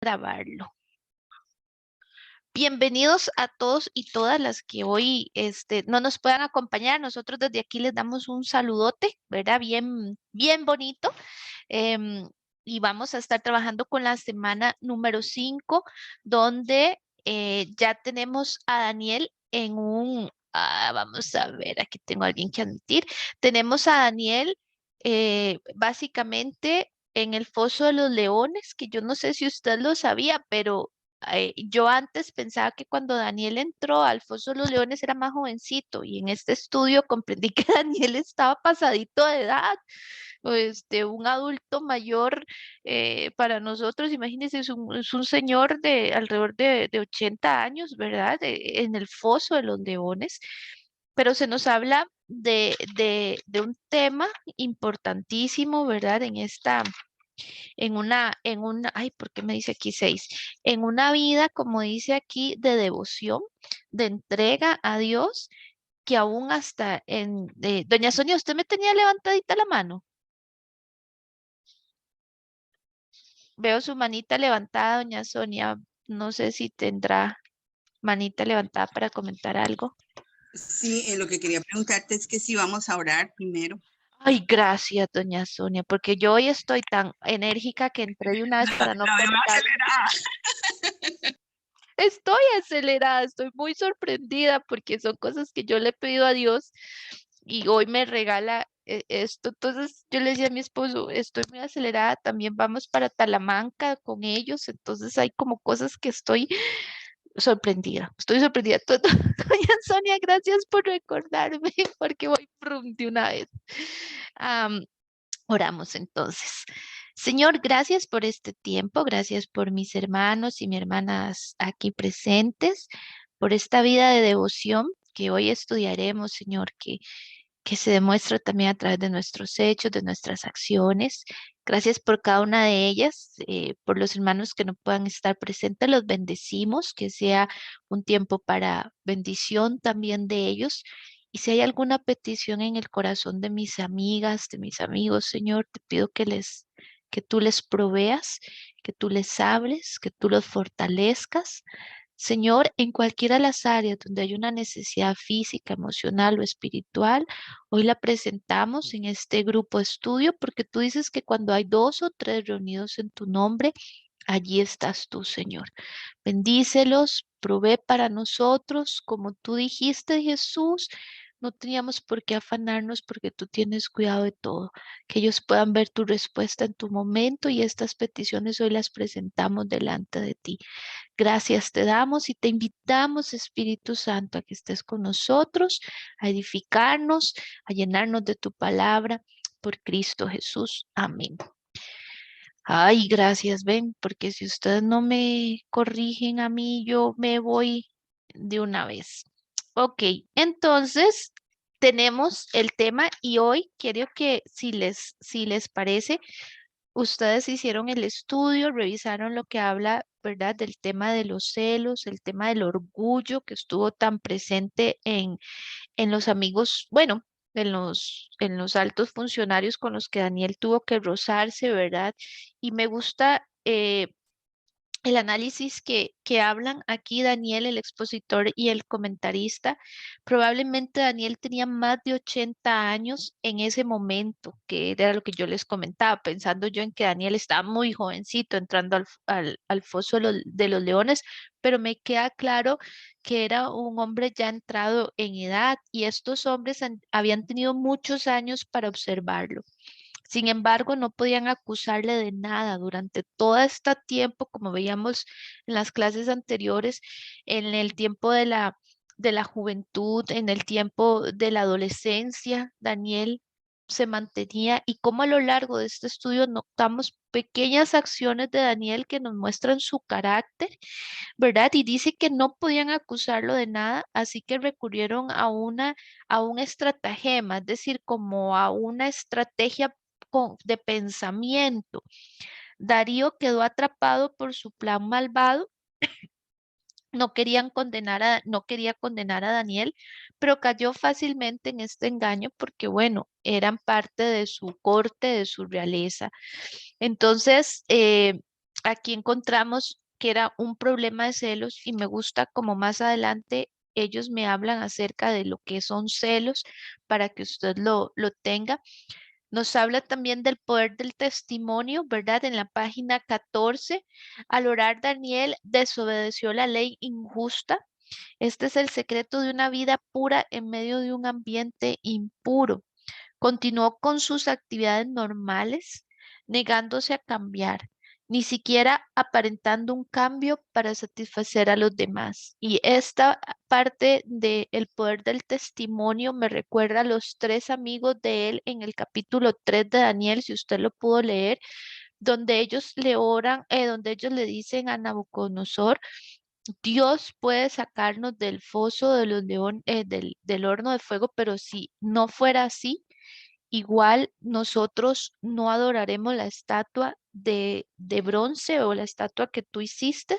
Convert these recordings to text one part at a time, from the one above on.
grabarlo. Bienvenidos a todos y todas las que hoy no nos puedan acompañar. Nosotros desde aquí les damos un saludote, ¿verdad? Bien, bien bonito. Em, y vamos a estar trabajando con la semana número 5, donde ya tenemos a Daniel en vamos a ver, aquí tengo a alguien que admitir. Tenemos a Daniel básicamente en el Foso de los Leones, que yo no sé si usted lo sabía, pero yo antes pensaba que cuando Daniel entró al Foso de los Leones era más jovencito y en este estudio comprendí que Daniel estaba pasadito de edad, un adulto mayor para nosotros. Imagínense, es un señor de alrededor de 80 años, ¿verdad? En el Foso de los Leones, pero se nos habla de un tema importantísimo, ¿verdad? Ay, ¿por qué me dice aquí 6? En una vida, como dice aquí, de devoción, de entrega a Dios, que aún hasta doña Sonia, ¿usted me tenía levantadita la mano? Veo su manita levantada, doña Sonia. No sé si tendrá manita levantada para comentar algo. Sí, lo que quería preguntarte es que si vamos a orar primero. Ay, gracias, doña Sonia, porque yo hoy estoy tan enérgica que entré de una vez para no La veo cortar. acelerada. Estoy acelerada, estoy muy sorprendida porque son cosas que yo le he pedido a Dios y hoy me regala esto. Entonces yo le decía a mi esposo, estoy muy acelerada, también vamos para Talamanca con ellos, entonces hay como cosas que estoy estoy sorprendida. Doña Sonia, gracias por recordarme porque voy prum de una vez. Am, Oramos entonces. Señor, gracias por este tiempo, gracias por mis hermanos y mis hermanas aquí presentes, por esta vida de devoción que hoy estudiaremos, Señor, que se demuestra también a través de nuestros hechos, de nuestras acciones. Gracias por cada una de ellas, por los hermanos que no puedan estar presentes, los bendecimos, que sea un tiempo para bendición también de ellos. Y si hay alguna petición en el corazón de mis amigas, de mis amigos, Señor, te pido que tú les proveas, que tú les hables, que tú los fortalezcas. Señor, en cualquiera de las áreas donde hay una necesidad física, emocional o espiritual, hoy la presentamos en este grupo de estudio porque tú dices que cuando hay 2 o 3 reunidos en tu nombre, allí estás tú, Señor. Bendícelos, provee para nosotros, como tú dijiste, Jesús. No teníamos por qué afanarnos porque tú tienes cuidado de todo. Que ellos puedan ver tu respuesta en tu momento y estas peticiones hoy las presentamos delante de ti. Gracias te damos y te invitamos, Espíritu Santo, a que estés con nosotros, a edificarnos, a llenarnos de tu palabra por Cristo Jesús. Amén. Ay, gracias, ven, porque si ustedes no me corrigen a mí, yo me voy de una vez. Ok, entonces tenemos el tema y hoy quiero que si les parece, ustedes hicieron el estudio, revisaron lo que habla, ¿verdad? Del tema de los celos, el tema del orgullo que estuvo tan presente en los amigos, bueno, en los altos funcionarios con los que Daniel tuvo que rozarse, ¿verdad? Y me gusta el análisis que hablan aquí Daniel, el expositor y el comentarista. Probablemente Daniel tenía más de 80 años en ese momento, que era lo que yo les comentaba, pensando yo en que Daniel estaba muy jovencito entrando al foso de los leones, pero me queda claro que era un hombre ya entrado en edad y estos hombres habían tenido muchos años para observarlo. Sin embargo, no podían acusarle de nada durante todo este tiempo, como veíamos en las clases anteriores, en el tiempo de la juventud, en el tiempo de la adolescencia. Daniel se mantenía y como a lo largo de este estudio notamos pequeñas acciones de Daniel que nos muestran su carácter, ¿verdad? Y dice que no podían acusarlo de nada, así que recurrieron a un estratagema, es decir, como a una estrategia de pensamiento. Darío quedó atrapado por su plan malvado. No quería condenar a Daniel, pero cayó fácilmente en este engaño porque, bueno, eran parte de su corte, de su realeza. Entonces, aquí encontramos que era un problema de celos y me gusta como más adelante ellos me hablan acerca de lo que son celos para que usted lo tenga. Nos habla también del poder del testimonio, ¿verdad? En la página 14, al orar Daniel desobedeció la ley injusta. Este es el secreto de una vida pura en medio de un ambiente impuro. Continuó con sus actividades normales, negándose a cambiar, ni siquiera aparentando un cambio para satisfacer a los demás. Y esta parte del poder del testimonio me recuerda a los tres amigos de él en el capítulo 3 de Daniel, si usted lo pudo leer, donde ellos le oran, donde ellos le dicen a Nabucodonosor, Dios puede sacarnos del foso de los leones, del horno de fuego, pero si no fuera así, igual nosotros no adoraremos la estatua de bronce o la estatua que tú hiciste.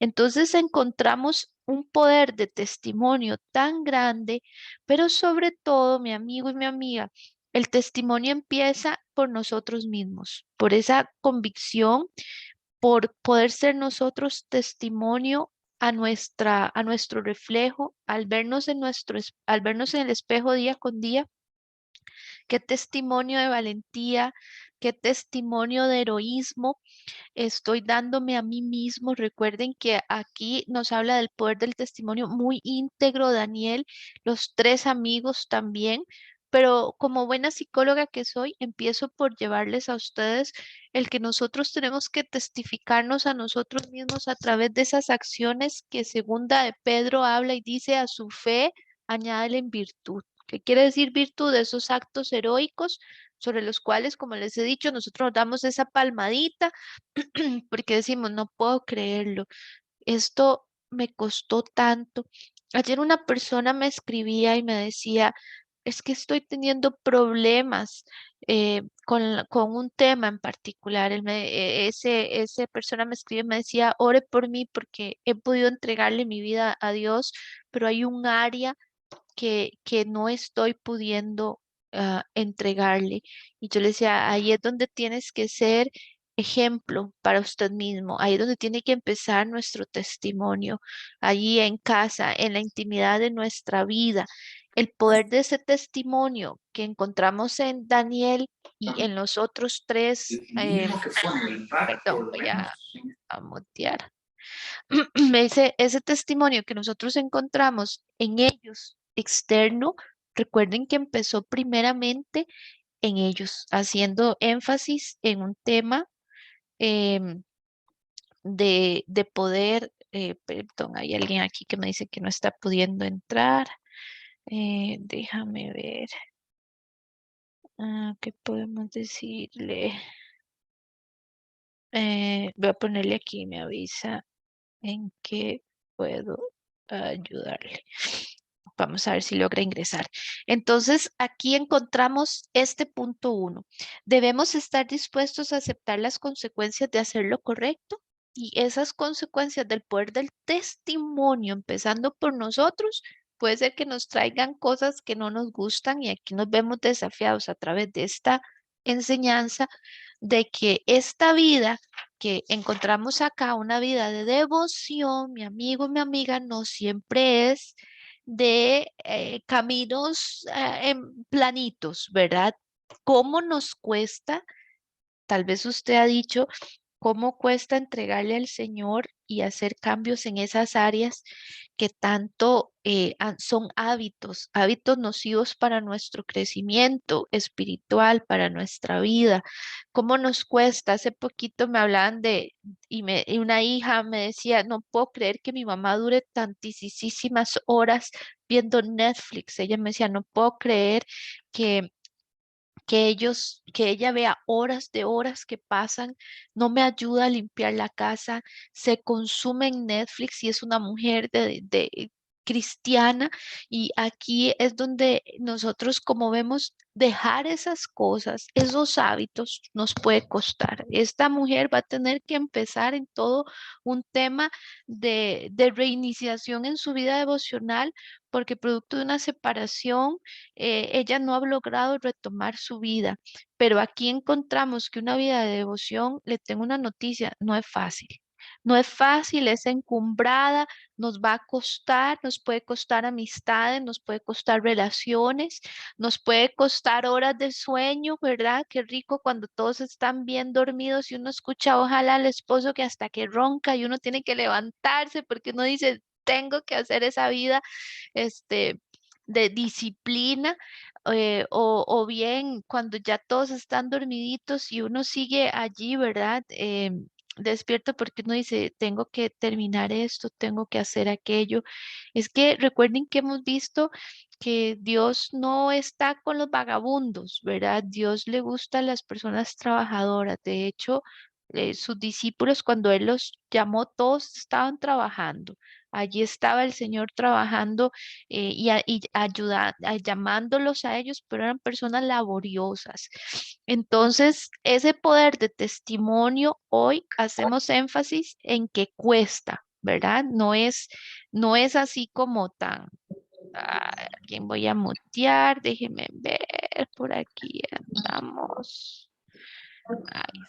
Entonces encontramos un poder de testimonio tan grande, pero sobre todo, mi amigo y mi amiga, el testimonio empieza por nosotros mismos, por esa convicción, por poder ser nosotros testimonio a nuestro reflejo, al vernos al vernos en el espejo día con día. Qué testimonio de valentía, qué testimonio de heroísmo estoy dándome a mí mismo. Recuerden que aquí nos habla del poder del testimonio muy íntegro, Daniel, los tres amigos también. Pero como buena psicóloga que soy, empiezo por llevarles a ustedes el que nosotros tenemos que testificarnos a nosotros mismos a través de esas acciones que segunda de Pedro habla y dice a su fe, añádele en virtud. ¿Qué quiere decir virtud? De esos actos heroicos sobre los cuales, como les he dicho, nosotros nos damos esa palmadita porque decimos, no puedo creerlo, esto me costó tanto. Ayer una persona me escribía y me decía, es que estoy teniendo problemas con un tema en particular. Ese persona me escribe y me decía, ore por mí porque he podido entregarle mi vida a Dios, pero hay un área que no estoy pudiendo entregarle. Y yo le decía, ahí es donde tienes que ser ejemplo para usted mismo, ahí es donde tiene que empezar nuestro testimonio, allí en casa, en la intimidad de nuestra vida. El poder de ese testimonio que encontramos en Daniel y en los otros tres, perdón, voy a mutear. Me dice, ese testimonio que nosotros encontramos en ellos externo, recuerden que empezó primeramente en ellos, haciendo énfasis en un tema em, de poder, perdón, hay alguien aquí que me dice que no está pudiendo entrar. Déjame ver, ¿qué podemos decirle? Voy a ponerle aquí, me avisa en qué puedo ayudarle. Vamos a ver si logra ingresar. Entonces, aquí encontramos este punto uno. Debemos estar dispuestos a aceptar las consecuencias de hacer lo correcto y esas consecuencias del poder del testimonio, empezando por nosotros, puede ser que nos traigan cosas que no nos gustan y aquí nos vemos desafiados a través de esta enseñanza de que esta vida que encontramos acá, una vida de devoción, mi amigo, mi amiga, no siempre es de caminos planitos, ¿verdad? ¿Cómo nos cuesta? Tal vez usted ha dicho, ¿cómo cuesta entregarle al Señor y hacer cambios en esas áreas que tanto son hábitos, hábitos nocivos para nuestro crecimiento espiritual, para nuestra vida? ¿Cómo nos cuesta? Hace poquito me hablaban y una hija me decía, no puedo creer que mi mamá dure tantísimas horas viendo Netflix. Ella me decía, no puedo creer que que ella vea horas de horas que pasan, no me ayuda a limpiar la casa, se consume en Netflix y es una mujer cristiana, y aquí es donde nosotros, como vemos, dejar esas cosas, esos hábitos nos puede costar. Esta mujer va a tener que empezar en todo un tema de reiniciación en su vida devocional, porque producto de una separación, ella no ha logrado retomar su vida. Pero aquí encontramos que una vida de devoción, le tengo una noticia, no es fácil. No es fácil, es encumbrada, nos va a costar, nos puede costar amistades, nos puede costar relaciones, nos puede costar horas de sueño, ¿verdad? Qué rico cuando todos están bien dormidos y uno escucha, ojalá, al esposo que hasta que ronca y uno tiene que levantarse porque uno dice, tengo que hacer esa vida, este, de disciplina. O bien cuando ya todos están dormiditos y uno sigue allí, ¿verdad? Despierto porque uno dice, tengo que terminar esto, tengo que hacer aquello. Es que recuerden que hemos visto que Dios no está con los vagabundos, ¿verdad? Dios le gusta a las personas trabajadoras. De hecho, sus discípulos, cuando Él los llamó, todos estaban trabajando. Allí estaba el Señor trabajando, llamándolos a ellos, pero eran personas laboriosas. Entonces, ese poder de testimonio, hoy hacemos énfasis en que cuesta, ¿verdad? No es así como tan, ¿a quién voy a mutear? Déjenme ver, por aquí andamos. Ay,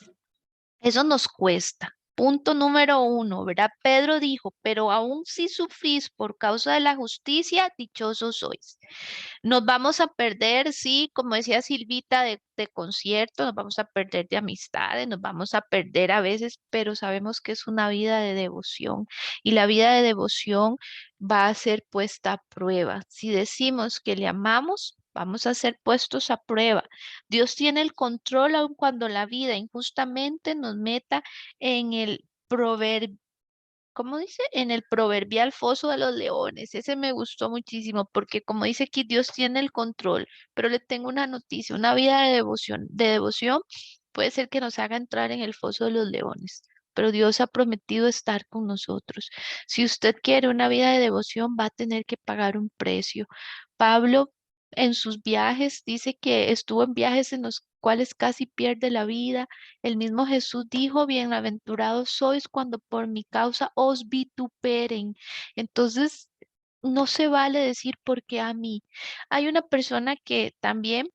eso nos cuesta. Punto número uno, ¿verdad? Pedro dijo, pero aún si sufrís por causa de la justicia, dichosos sois. Nos vamos a perder, sí, como decía Silvita, de conciertos, nos vamos a perder de amistades, nos vamos a perder a veces, pero sabemos que es una vida de devoción, y la vida de devoción va a ser puesta a prueba. Si decimos que le amamos, vamos a ser puestos a prueba. Dios tiene el control aun cuando la vida injustamente nos meta en el proverbio. ¿Cómo dice? En el proverbial foso de los leones. Ese me gustó muchísimo porque, como dice aquí, Dios tiene el control. Pero le tengo una noticia: una vida de devoción puede ser que nos haga entrar en el foso de los leones. Pero Dios ha prometido estar con nosotros. Si usted quiere una vida de devoción, va a tener que pagar un precio. Pablo, en sus viajes, dice que estuvo en viajes en los cuales casi pierde la vida. El mismo Jesús dijo, bienaventurados sois cuando por mi causa os vituperen. Entonces, no se vale decir porque a mí. Hay una persona que también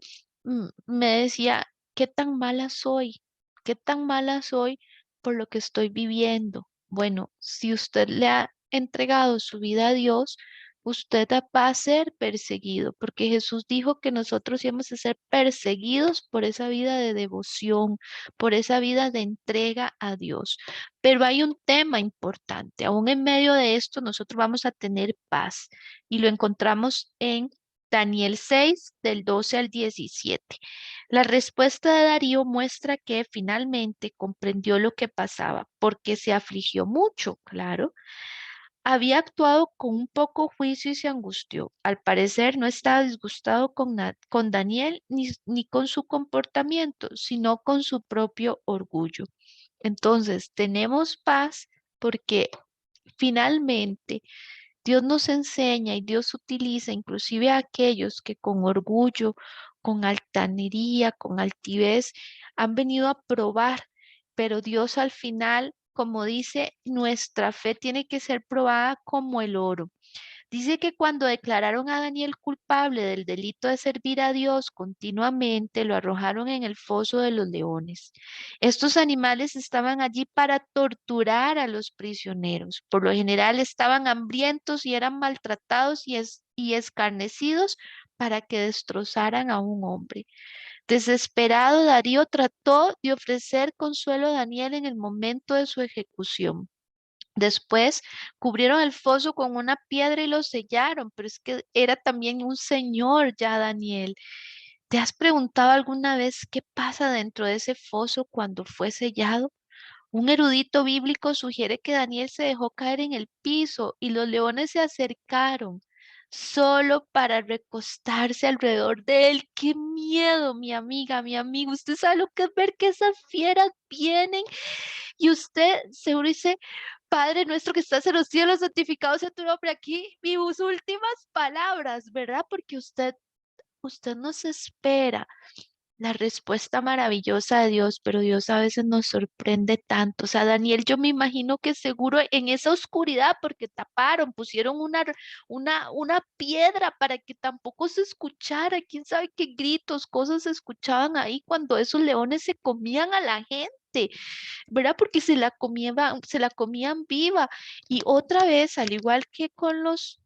me decía, ¿qué tan mala soy? ¿Qué tan mala soy por lo que estoy viviendo? Bueno, si usted le ha entregado su vida a Dios, usted va a ser perseguido, porque Jesús dijo que nosotros íbamos a ser perseguidos por esa vida de devoción, por esa vida de entrega a Dios. Pero hay un tema importante: aún en medio de esto nosotros vamos a tener paz, y lo encontramos en Daniel 6, del 12 al 17. La respuesta de Darío muestra que finalmente comprendió lo que pasaba, porque se afligió mucho, claro. Había actuado con un poco juicio y se angustió. Al parecer no estaba disgustado con Daniel ni con su comportamiento, sino con su propio orgullo. Entonces, tenemos paz porque finalmente Dios nos enseña y Dios utiliza inclusive a aquellos que con orgullo, con altanería, con altivez han venido a probar, pero Dios al final, como dice, nuestra fe tiene que ser probada como el oro. Dice que cuando declararon a Daniel culpable del delito de servir a Dios continuamente, lo arrojaron en el foso de los leones. Estos animales estaban allí para torturar a los prisioneros. Por lo general estaban hambrientos y eran maltratados y escarnecidos para que destrozaran a un hombre. Desesperado, Darío trató de ofrecer consuelo a Daniel en el momento de su ejecución. Después cubrieron el foso con una piedra y lo sellaron, pero es que era también un señor ya, Daniel. ¿Te has preguntado alguna vez qué pasa dentro de ese foso cuando fue sellado? Un erudito bíblico sugiere que Daniel se dejó caer en el piso y los leones se acercaron. solo para recostarse alrededor de él. ¡Qué miedo, mi amiga, mi amigo! Usted sabe lo que es ver que esas fieras vienen y usted seguro dice, Padre nuestro que estás en los cielos, santificado sea tu nombre. Aquí mis últimas palabras, ¿verdad? Porque usted nos espera la respuesta maravillosa de Dios, pero Dios a veces nos sorprende tanto. O sea, Daniel, yo me imagino que seguro en esa oscuridad, porque taparon, pusieron una piedra para que tampoco se escuchara. Quién sabe qué gritos, cosas se escuchaban ahí cuando esos leones se comían a la gente, ¿verdad? Porque se la comían viva. Y otra vez, al igual que con los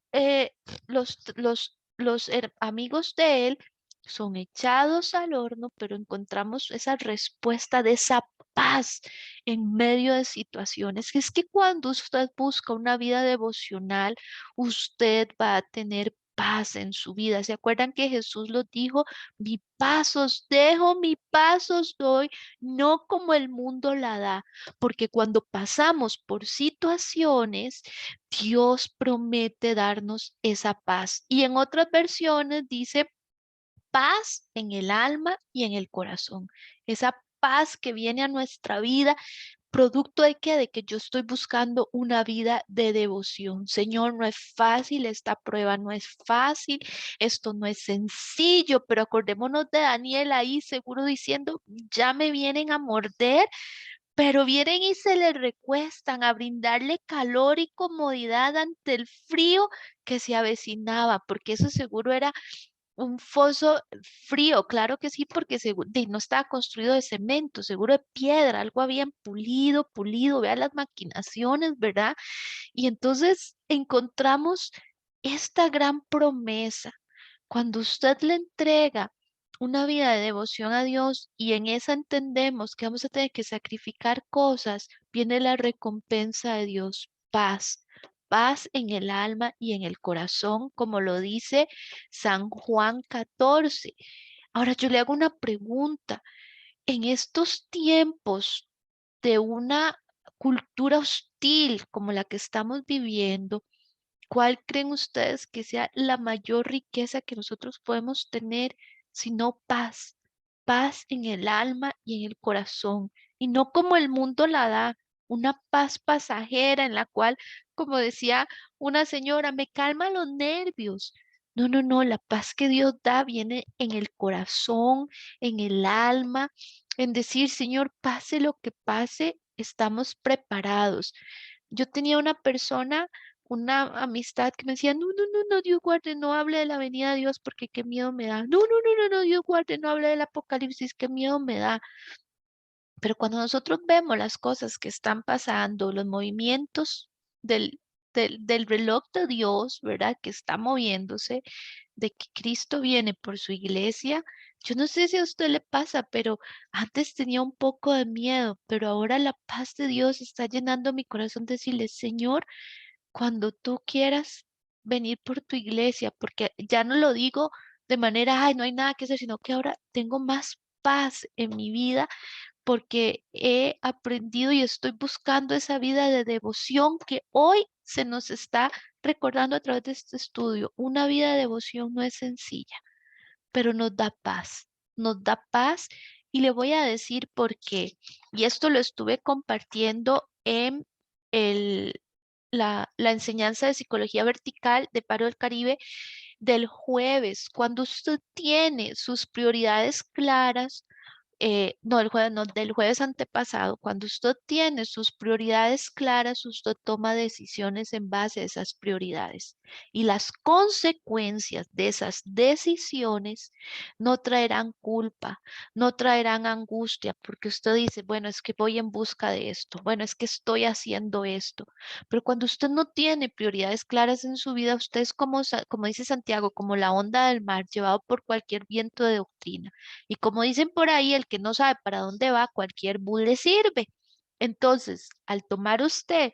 amigos de él, son echados al horno, pero encontramos esa respuesta de esa paz en medio de situaciones. Es que cuando usted busca una vida devocional, usted va a tener paz en su vida. ¿Se acuerdan que Jesús lo dijo? Mi paz os dejo, mi paz os doy, no como el mundo la da, porque cuando pasamos por situaciones, Dios promete darnos esa paz. Y en otras versiones dice paz en el alma y en el corazón. Esa paz que viene a nuestra vida, producto de que yo estoy buscando una vida de devoción. Señor, no es fácil, esta prueba no es fácil, esto no es sencillo, pero acordémonos de Daniel ahí seguro diciendo, ya me vienen a morder, pero vienen y se le recuestan a brindarle calor y comodidad ante el frío que se avecinaba, porque eso seguro era un foso frío, claro que sí, porque no estaba construido de cemento, seguro de piedra, algo habían pulido, pulido, vea las maquinaciones, ¿verdad? Y entonces encontramos esta gran promesa. Cuando usted le entrega una vida de devoción a Dios y en esa entendemos que vamos a tener que sacrificar cosas, viene la recompensa de Dios, paz, paz en el alma y en el corazón, como lo dice San Juan 14. Ahora yo le hago una pregunta. En estos tiempos de una cultura hostil como la que estamos viviendo, ¿cuál creen ustedes que sea la mayor riqueza que nosotros podemos tener, sino paz? Paz en el alma y en el corazón, y no como el mundo la da, una paz pasajera en la cual, como decía una señora, me calma los nervios. No, no, no, la paz que Dios da viene en el corazón, en el alma, en decir, Señor, pase lo que pase, estamos preparados. Yo tenía una persona, una amistad que me decía, no, no, no, no, Dios guarde, no hable de la venida de Dios porque qué miedo me da. No, no, no, no, no, Dios guarde, no hable del apocalipsis, qué miedo me da. Pero cuando nosotros vemos las cosas que están pasando, los movimientos del, del reloj de Dios, ¿verdad? Que está moviéndose, de que Cristo viene por su iglesia. Yo no sé si a usted le pasa, pero antes tenía un poco de miedo, pero ahora la paz de Dios está llenando mi corazón de decirle, Señor, cuando tú quieras venir por tu iglesia, porque ya no lo digo de manera, ay, no hay nada que hacer, sino que ahora tengo más paz en mi vida porque he aprendido y estoy buscando esa vida de devoción que hoy se nos está recordando a través de este estudio. Una vida de devoción no es sencilla, pero nos da paz y le voy a decir por qué. Y esto lo estuve compartiendo en el, la enseñanza de psicología vertical de Paro del Caribe del jueves. Cuando usted tiene sus prioridades claras, no, el jueves, no, del jueves antepasado, cuando usted tiene sus prioridades claras, usted toma decisiones en base a esas prioridades. Y las consecuencias de esas decisiones no traerán culpa, no traerán angustia, porque usted dice, bueno, es que voy en busca de esto, bueno, es que estoy haciendo esto. Pero cuando usted no tiene prioridades claras en su vida, usted es como, como dice Santiago, como la onda del mar, llevado por cualquier viento de doctrina. Y como dicen por ahí, el que no sabe para dónde va, cualquier bus le sirve. Entonces, al tomar usted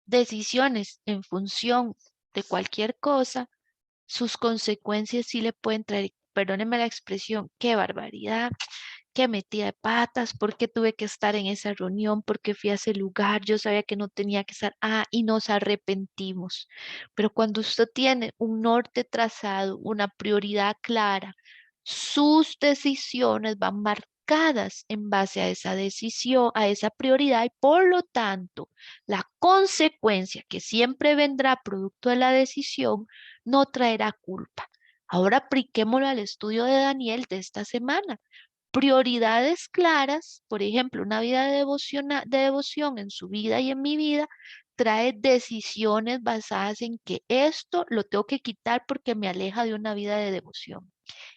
decisiones en función de cualquier cosa, sus consecuencias sí le pueden traer, perdónenme la expresión, qué barbaridad, que metí de patas, por qué tuve que estar en esa reunión, por qué fui a ese lugar, yo sabía que no tenía que estar, y nos arrepentimos. Pero cuando usted tiene un norte trazado, una prioridad clara, sus decisiones van marcadas en base a esa decisión, a esa prioridad y por lo tanto, la consecuencia que siempre vendrá producto de la decisión no traerá culpa. Ahora apliquémoslo al estudio de Daniel de esta semana. Prioridades claras, por ejemplo, una vida de devoción en su vida y en mi vida, trae decisiones basadas en que esto lo tengo que quitar porque me aleja de una vida de devoción.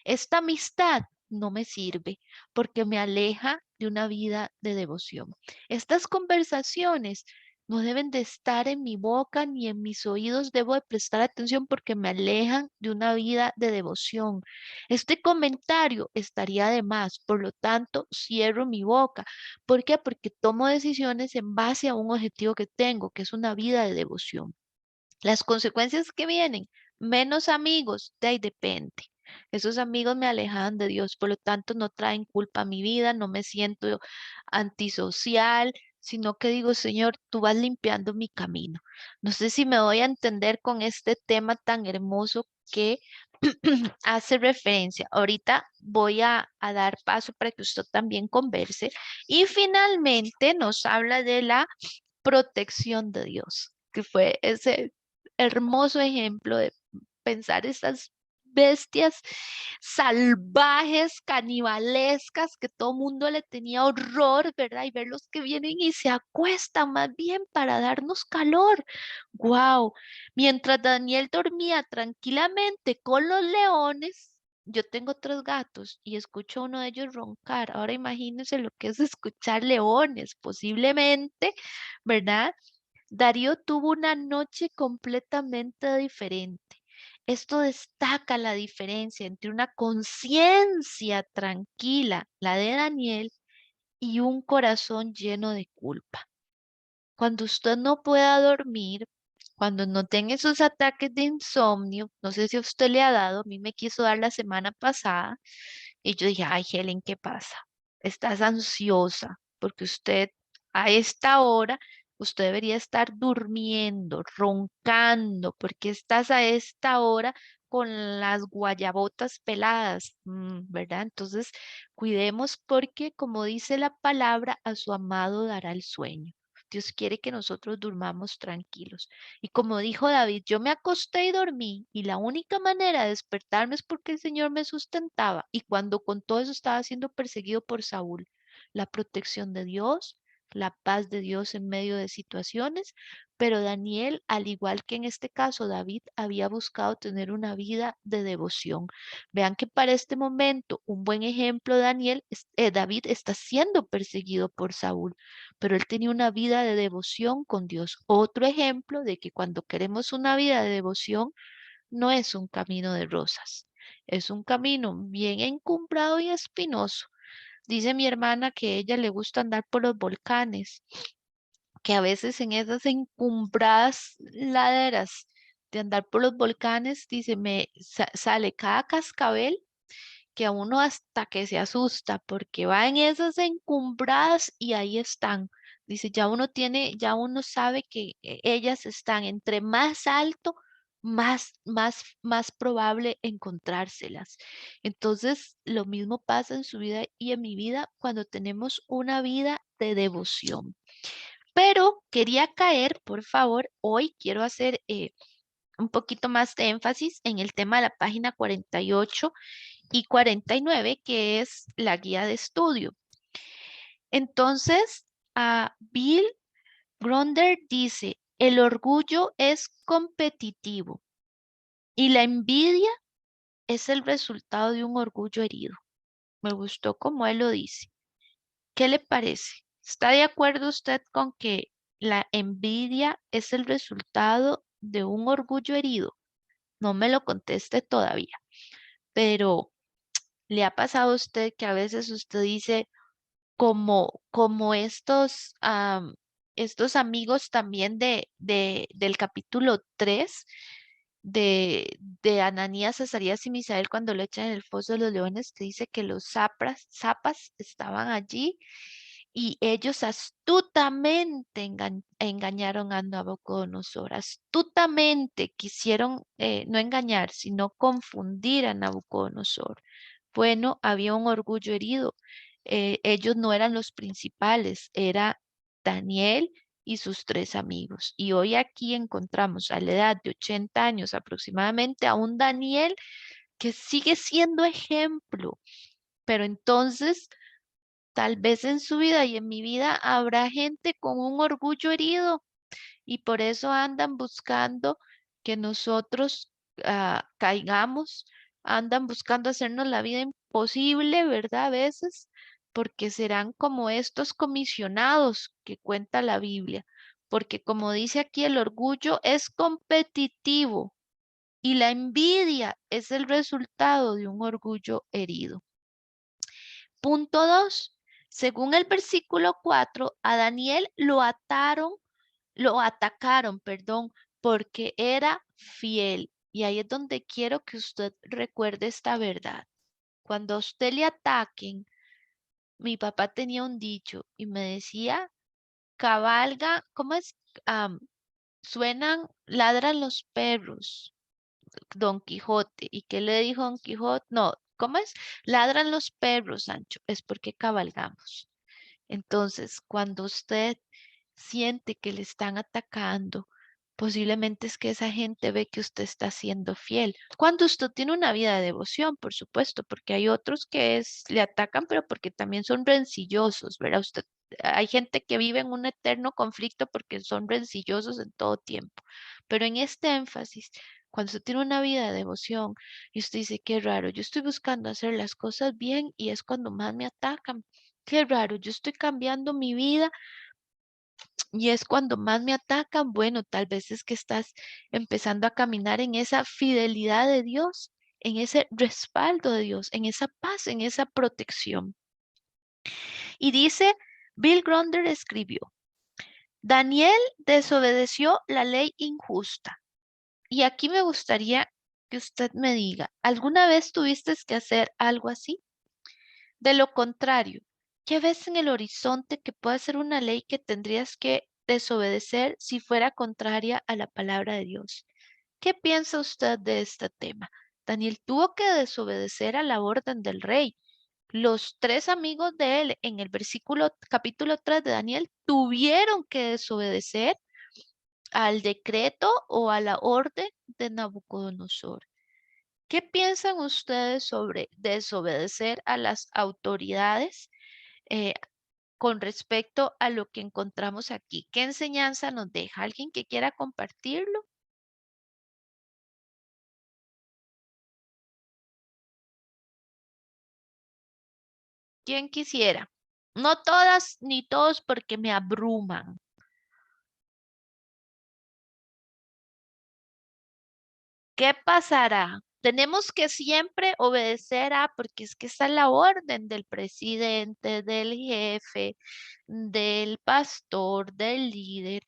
Esta amistad no me sirve porque me aleja de una vida de devoción. Estas conversaciones no deben de estar en mi boca ni en mis oídos. Debo de prestar atención porque me alejan de una vida de devoción. Este comentario estaría de más, por lo tanto, cierro mi boca. ¿Por qué? Porque tomo decisiones en base a un objetivo que tengo, que es una vida de devoción. Las consecuencias que vienen, menos amigos, de ahí depende. Esos amigos me alejan de Dios, por lo tanto no traen culpa a mi vida, no me siento antisocial, sino que digo, Señor, tú vas limpiando mi camino. No sé si me voy a entender con este tema tan hermoso que hace referencia. Ahorita voy a dar paso para que usted también converse. Y finalmente nos habla de la protección de Dios, que fue ese hermoso ejemplo de pensar esas bestias salvajes, canibalescas, que todo mundo le tenía horror, ¿verdad? Y verlos que vienen y se acuestan más bien para darnos calor. ¡Wow! Mientras Daniel dormía tranquilamente con los leones, yo tengo 3 gatos y escucho a uno de ellos roncar. Ahora imagínense lo que es escuchar leones, posiblemente, ¿verdad? Darío tuvo una noche completamente diferente. Esto destaca la diferencia entre una conciencia tranquila, la de Daniel, y un corazón lleno de culpa. Cuando usted no pueda dormir, cuando no tenga esos ataques de insomnio, no sé si a usted le ha dado, a mí me quiso dar la semana pasada, y yo dije, ay, Helen, ¿qué pasa? Estás ansiosa porque usted a esta hora, usted debería estar durmiendo, roncando, porque estás a esta hora con las guayabotas peladas, ¿verdad? Entonces, cuidemos porque, como dice la palabra, a su amado dará el sueño. Dios quiere que nosotros durmamos tranquilos. Y como dijo David, yo me acosté y dormí, y la única manera de despertarme es porque el Señor me sustentaba. Y cuando con todo eso estaba siendo perseguido por Saúl, la protección de Dios, la paz de Dios en medio de situaciones, pero Daniel, al igual que en este caso David, había buscado tener una vida de devoción. Vean que para este momento, un buen ejemplo, David está siendo perseguido por Saúl, pero él tenía una vida de devoción con Dios. Otro ejemplo de que cuando queremos una vida de devoción, no es un camino de rosas, es un camino bien encumbrado y espinoso. Dice mi hermana que a ella le gusta andar por los volcanes, que a veces en esas encumbradas laderas de andar por los volcanes, dice, sale cada cascabel que a uno hasta que se asusta porque va en esas encumbradas y ahí están. Dice, ya uno sabe que ellas están entre más alto, más probable encontrárselas. Entonces, lo mismo pasa en su vida y en mi vida cuando tenemos una vida de devoción. Pero quería caer, por favor, hoy quiero hacer un poquito más de énfasis en el tema de la página 48 y 49, que es la guía de estudio. Entonces, Bill Gronder dice, el orgullo es competitivo y la envidia es el resultado de un orgullo herido. Me gustó como él lo dice. ¿Qué le parece? ¿Está de acuerdo usted con que la envidia es el resultado de un orgullo herido? No me lo conteste todavía, pero ¿le ha pasado a usted que a veces usted dice, como estos amigos también del capítulo 3 de Ananías, Azarías y Misael cuando lo echan en el foso de los leones, que dice que los zapas estaban allí y ellos astutamente engañaron a Nabucodonosor, astutamente quisieron no engañar, sino confundir a Nabucodonosor. Bueno, había un orgullo herido. Ellos no eran los principales, era Daniel y sus tres amigos. Y hoy aquí encontramos a la edad de 80 años aproximadamente a un Daniel que sigue siendo ejemplo, pero entonces tal vez en su vida y en mi vida habrá gente con un orgullo herido y por eso andan buscando que nosotros caigamos, andan buscando hacernos la vida imposible, ¿verdad? A veces, porque serán como estos comisionados que cuenta la Biblia, porque como dice aquí, el orgullo es competitivo y la envidia es el resultado de un orgullo herido. Punto 2. Según el versículo 4, a Daniel lo atacaron, perdón, porque era fiel. Y ahí es donde quiero que usted recuerde esta verdad. Cuando a usted le ataquen, mi papá tenía un dicho y me decía, cabalga, ¿cómo es? Ladran los perros, Don Quijote. ¿Y qué le dijo Don Quijote? No, ¿cómo es? Ladran los perros, Sancho, es porque cabalgamos. Entonces, cuando usted siente que le están atacando, posiblemente es que esa gente ve que usted está siendo fiel. Cuando usted tiene una vida de devoción, por supuesto, porque hay otros que le atacan, pero porque también son rencillosos, ¿verdad? Hay gente que vive en un eterno conflicto porque son rencillosos en todo tiempo. Pero en este énfasis, cuando usted tiene una vida de devoción y usted dice, qué raro, yo estoy buscando hacer las cosas bien y es cuando más me atacan. Qué raro, yo estoy cambiando mi vida y es cuando más me atacan. Bueno, tal vez es que estás empezando a caminar en esa fidelidad de Dios, en ese respaldo de Dios, en esa paz, en esa protección. Y dice, Bill Gronder escribió, Daniel desobedeció la ley injusta. Y aquí me gustaría que usted me diga, ¿alguna vez tuviste que hacer algo así? De lo contrario, ¿qué ves en el horizonte que pueda ser una ley que tendrías que desobedecer si fuera contraria a la palabra de Dios? ¿Qué piensa usted de este tema? Daniel tuvo que desobedecer a la orden del rey. Los tres amigos de él en el capítulo 3 de Daniel tuvieron que desobedecer al decreto o a la orden de Nabucodonosor. ¿Qué piensan ustedes sobre desobedecer a las autoridades eh, con respecto a lo que encontramos aquí? ¿Qué enseñanza nos deja? ¿Alguien que quiera compartirlo? ¿Quién quisiera? No todas ni todos porque me abruman. ¿Qué pasará? Tenemos que siempre obedecer porque es que está la orden del presidente, del jefe, del pastor, del líder,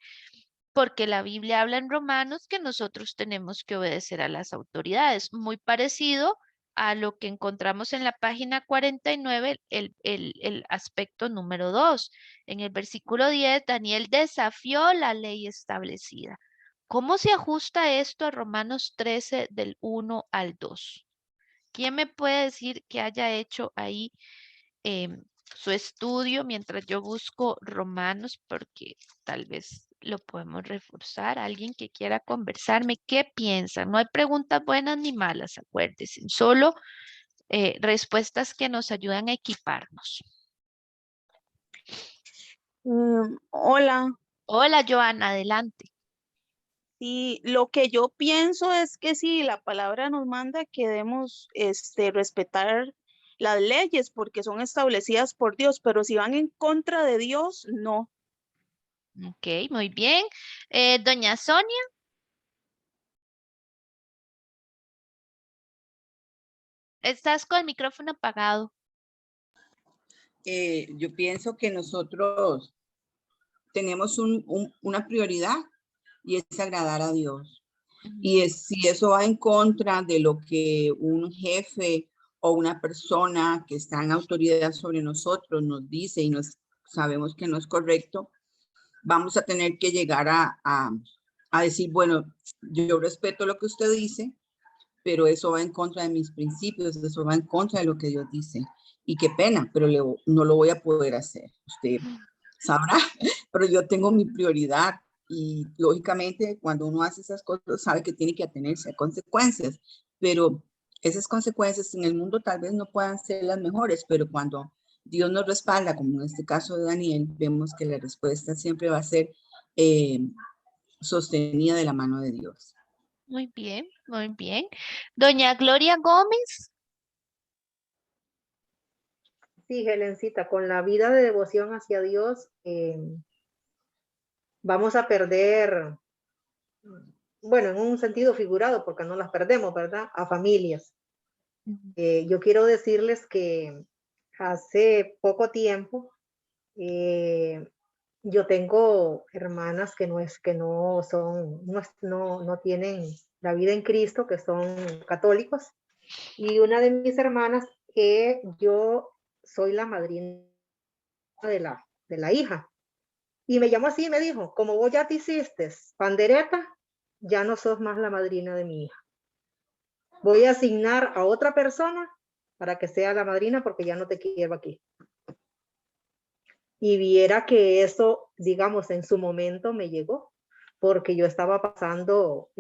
porque la Biblia habla en Romanos que nosotros tenemos que obedecer a las autoridades, muy parecido a lo que encontramos en la página 49, el aspecto número 2. En el versículo 10, Daniel desafió la ley establecida. ¿Cómo se ajusta esto a Romanos 13 del 1 al 2? ¿Quién me puede decir que haya hecho ahí su estudio mientras yo busco Romanos? Porque tal vez lo podemos reforzar. Alguien que quiera conversarme, ¿qué piensan? No hay preguntas buenas ni malas, acuérdense, solo respuestas que nos ayudan a equiparnos. Hola, Hola, Joana, adelante. y lo que yo pienso es que sí, la palabra nos manda que debemos respetar las leyes porque son establecidas por Dios, pero si van en contra de Dios, no. Ok, muy bien. Doña Sonia, estás con el micrófono apagado. Yo pienso que nosotros tenemos una prioridad y es agradar a Dios. Y si eso va en contra de lo que un jefe o una persona que está en autoridad sobre nosotros nos dice y sabemos que no es correcto, vamos a tener que llegar a decir, bueno, yo respeto lo que usted dice, pero eso va en contra de mis principios, eso va en contra de lo que Dios dice. Y qué pena, pero no lo voy a poder hacer. Usted sabrá, pero yo tengo mi prioridad y lógicamente cuando uno hace esas cosas sabe que tiene que atenerse a consecuencias, pero esas consecuencias en el mundo tal vez no puedan ser las mejores, pero cuando Dios nos respalda, como en este caso de Daniel, vemos que la respuesta siempre va a ser sostenida de la mano de Dios. Muy bien, muy bien. Doña Gloria Gómez. Sí, Helencita, con la vida de devoción hacia Dios, vamos a perder, bueno, en un sentido figurado, porque no las perdemos, ¿verdad? A familias. Yo quiero decirles que hace poco tiempo, yo tengo hermanas que no tienen la vida en Cristo, que son católicos, y una de mis hermanas, que yo soy la madrina de la hija, y me llamó así y me dijo, como vos ya te hiciste pandereta, ya no sos más la madrina de mi hija. Voy a asignar a otra persona para que sea la madrina porque ya no te quiero aquí. Y viera que eso, digamos, en su momento me llegó, porque yo estaba pasando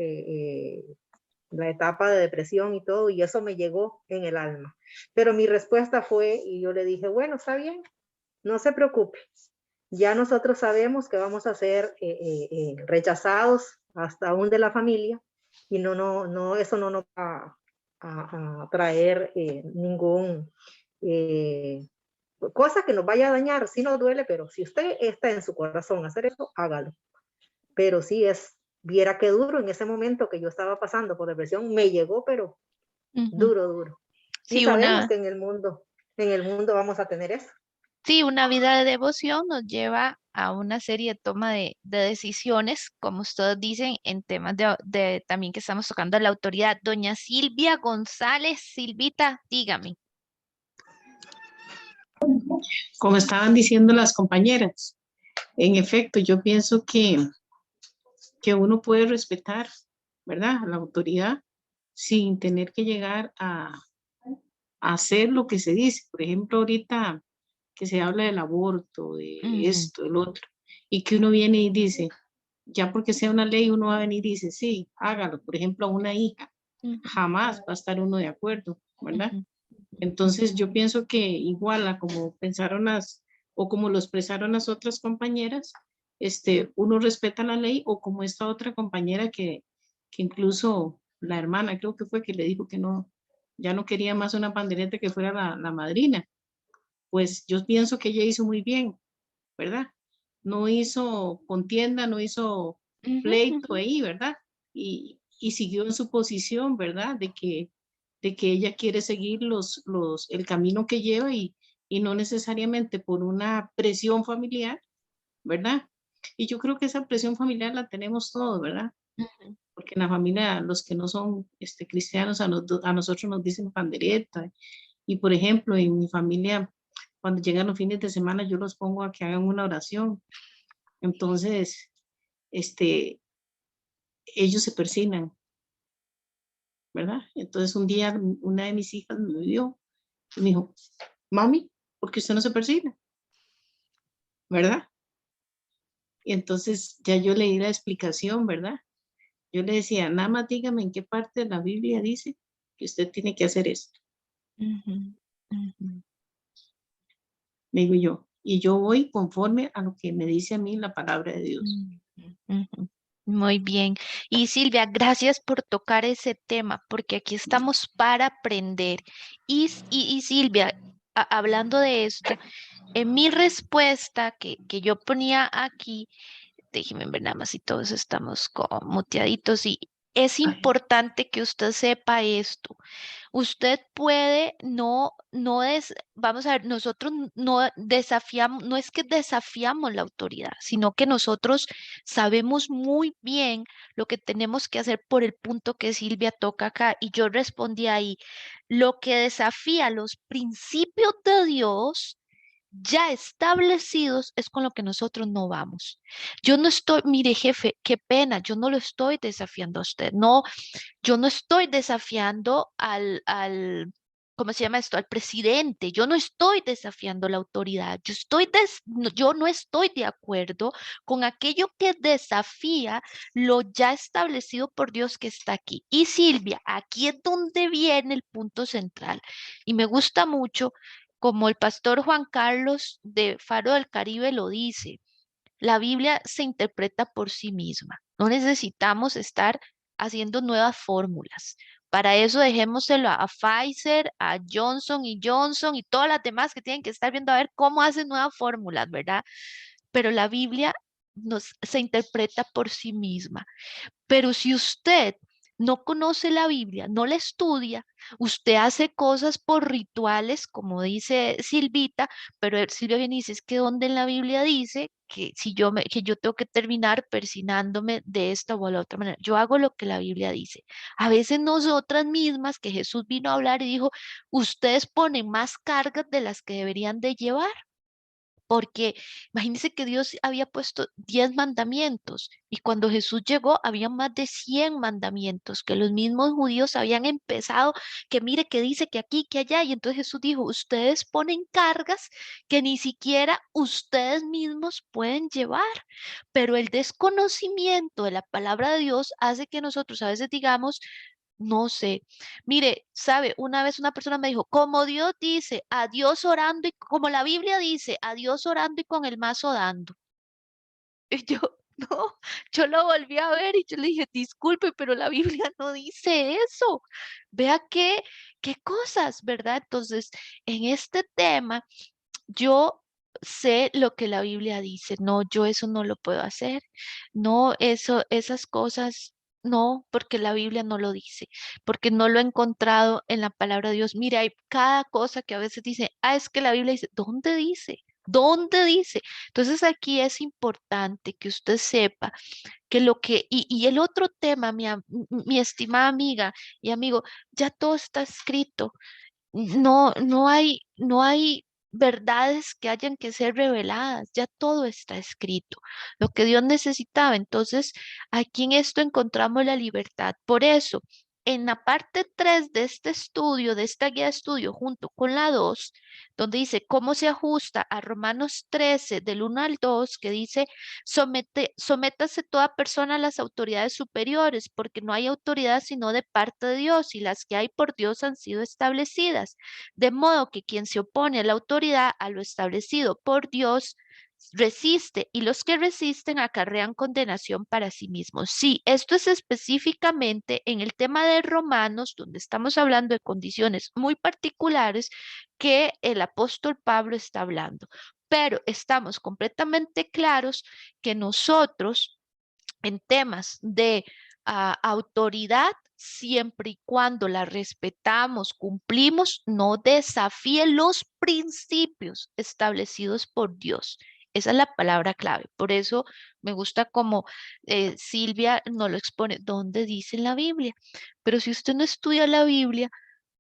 la etapa de depresión y todo, y eso me llegó en el alma. Pero mi respuesta fue, y yo le dije, bueno, está bien, no se preocupe. Ya nosotros sabemos que vamos a ser rechazados hasta aún de la familia, y eso no nos va a traer ningún cosa que nos vaya a dañar. Sí nos duele, pero si usted está en su corazón hacer eso, hágalo. Pero sí viera qué duro en ese momento que yo estaba pasando por depresión, me llegó, pero duro, duro. Y Sí, sabemos que en el mundo vamos a tener eso. sí, una vida de devoción nos lleva a una serie de toma de decisiones, como ustedes dicen, en temas de también que estamos tocando la autoridad. Doña Silvia González, Silvita, dígame. Como estaban diciendo las compañeras, en efecto, yo pienso que uno puede respetar, ¿verdad?, a la autoridad sin tener que llegar a hacer lo que se dice. Por ejemplo, ahorita que se habla del aborto, de esto, del otro, y que uno viene y dice, ya porque sea una ley, uno va a venir y dice, sí, hágalo. Por ejemplo, a una hija, jamás va a estar uno de acuerdo, ¿verdad? Entonces yo pienso que igual a como pensaron o como lo expresaron las otras compañeras, uno respeta la ley, o como esta otra compañera que incluso la hermana creo que fue que le dijo que no, ya no quería más una pandereta, que fuera la madrina. Pues yo pienso que ella hizo muy bien, ¿verdad? No hizo contienda, no hizo pleito ahí, ¿verdad? Y siguió en su posición, ¿verdad? De que ella quiere seguir el camino que lleva, y no necesariamente por una presión familiar, ¿verdad? Y yo creo que esa presión familiar la tenemos todos, ¿verdad? Porque en la familia, los que no son cristianos, a nosotros nos dicen pandereta. Y por ejemplo, en mi familia, cuando llegan los fines de semana, yo los pongo a que hagan una oración. Entonces, ellos se persignan, ¿verdad? Entonces un día una de mis hijas me vio y me dijo, mami, ¿por qué usted no se persigna? ¿Verdad? Y entonces ya yo le di la explicación, ¿verdad? Yo le decía, nada más dígame en qué parte de la Biblia dice que usted tiene que hacer esto. Le digo yo, y yo voy conforme a lo que me dice a mí la palabra de Dios. Muy bien. Y Silvia, gracias por tocar ese tema, porque aquí estamos para aprender. Y Silvia, hablando de esto, en mi respuesta que yo ponía aquí, déjeme ver nada más si todos estamos como muteaditos, y es importante que usted sepa esto. Usted puede vamos a ver, nosotros no desafiamos, no es que desafiamos la autoridad, sino que nosotros sabemos muy bien lo que tenemos que hacer por el punto que Silvia toca acá. Y yo respondí ahí, lo que desafía los principios de Dios ya establecidos es con lo que nosotros no vamos. Yo no estoy, mire jefe, qué pena, yo no lo estoy desafiando a usted, no, yo no estoy desafiando ¿cómo se llama esto? Al presidente. Yo no estoy desafiando la autoridad. Yo no estoy de acuerdo con aquello que desafía lo ya establecido por Dios que está aquí. Y Silvia, aquí es donde viene el punto central. Y me gusta mucho como el pastor Juan Carlos de Faro del Caribe lo dice. La Biblia se interpreta por sí misma. No necesitamos estar haciendo nuevas fórmulas. Para eso dejémoselo a Pfizer, a Johnson y Johnson y todas las demás que tienen que estar viendo a ver cómo hacen nuevas fórmulas, ¿verdad? Pero la Biblia se interpreta por sí misma. Pero si usted no conoce la Biblia, no la estudia, usted hace cosas por rituales, como dice Silvita, pero Silvia viene y dice, es que donde en la Biblia dice que si que yo tengo que terminar persinándome de esta o la otra manera. Yo hago lo que la Biblia dice. A veces nosotras mismas, que Jesús vino a hablar y dijo, ustedes ponen más cargas de las que deberían de llevar. Porque imagínense que Dios había puesto 10 mandamientos y cuando Jesús llegó había más de 100 mandamientos que los mismos judíos habían empezado, que mire que dice que aquí, que allá. Y entonces Jesús dijo, ustedes ponen cargas que ni siquiera ustedes mismos pueden llevar. Pero el desconocimiento de la palabra de Dios hace que nosotros a veces digamos, no sé. Mire, sabe, una vez una persona me dijo, como Dios dice, a Dios orando y como la Biblia dice, a Dios orando y con el mazo dando. Y yo, no, yo lo volví a ver y yo le dije, disculpe, pero la Biblia no dice eso. Vea qué cosas, ¿verdad? Entonces, en este tema, yo sé lo que la Biblia dice. No, yo eso no lo puedo hacer. No, esas cosas, no, porque la Biblia no lo dice, porque no lo he encontrado en la palabra de Dios. Mira, hay cada cosa que a veces dice, es que la Biblia dice, ¿dónde dice? ¿Dónde dice? Entonces aquí es importante que usted sepa que y el otro tema, mi estimada amiga y amigo, ya todo está escrito. No hay verdades que hayan que ser reveladas, ya todo está escrito, lo que Dios necesitaba. Entonces, aquí en esto encontramos la libertad. Por eso, en la parte 3 de este estudio, de esta guía de estudio, junto con la 2, donde dice cómo se ajusta a Romanos 13, del 1 al 2, que dice, sométase toda persona a las autoridades superiores, porque no hay autoridad sino de parte de Dios, y las que hay por Dios han sido establecidas. De modo que quien se opone a la autoridad, a lo establecido por Dios, resiste, y los que resisten acarrean condenación para sí mismos. Sí, esto es específicamente en el tema de Romanos, donde estamos hablando de condiciones muy particulares que el apóstol Pablo está hablando. Pero estamos completamente claros que nosotros en temas de autoridad, siempre y cuando la respetamos, cumplimos, no desafíe los principios establecidos por Dios. Esa es la palabra clave. Por eso me gusta como Silvia nos lo expone, ¿dónde dice en la Biblia? Pero si usted no estudia la Biblia,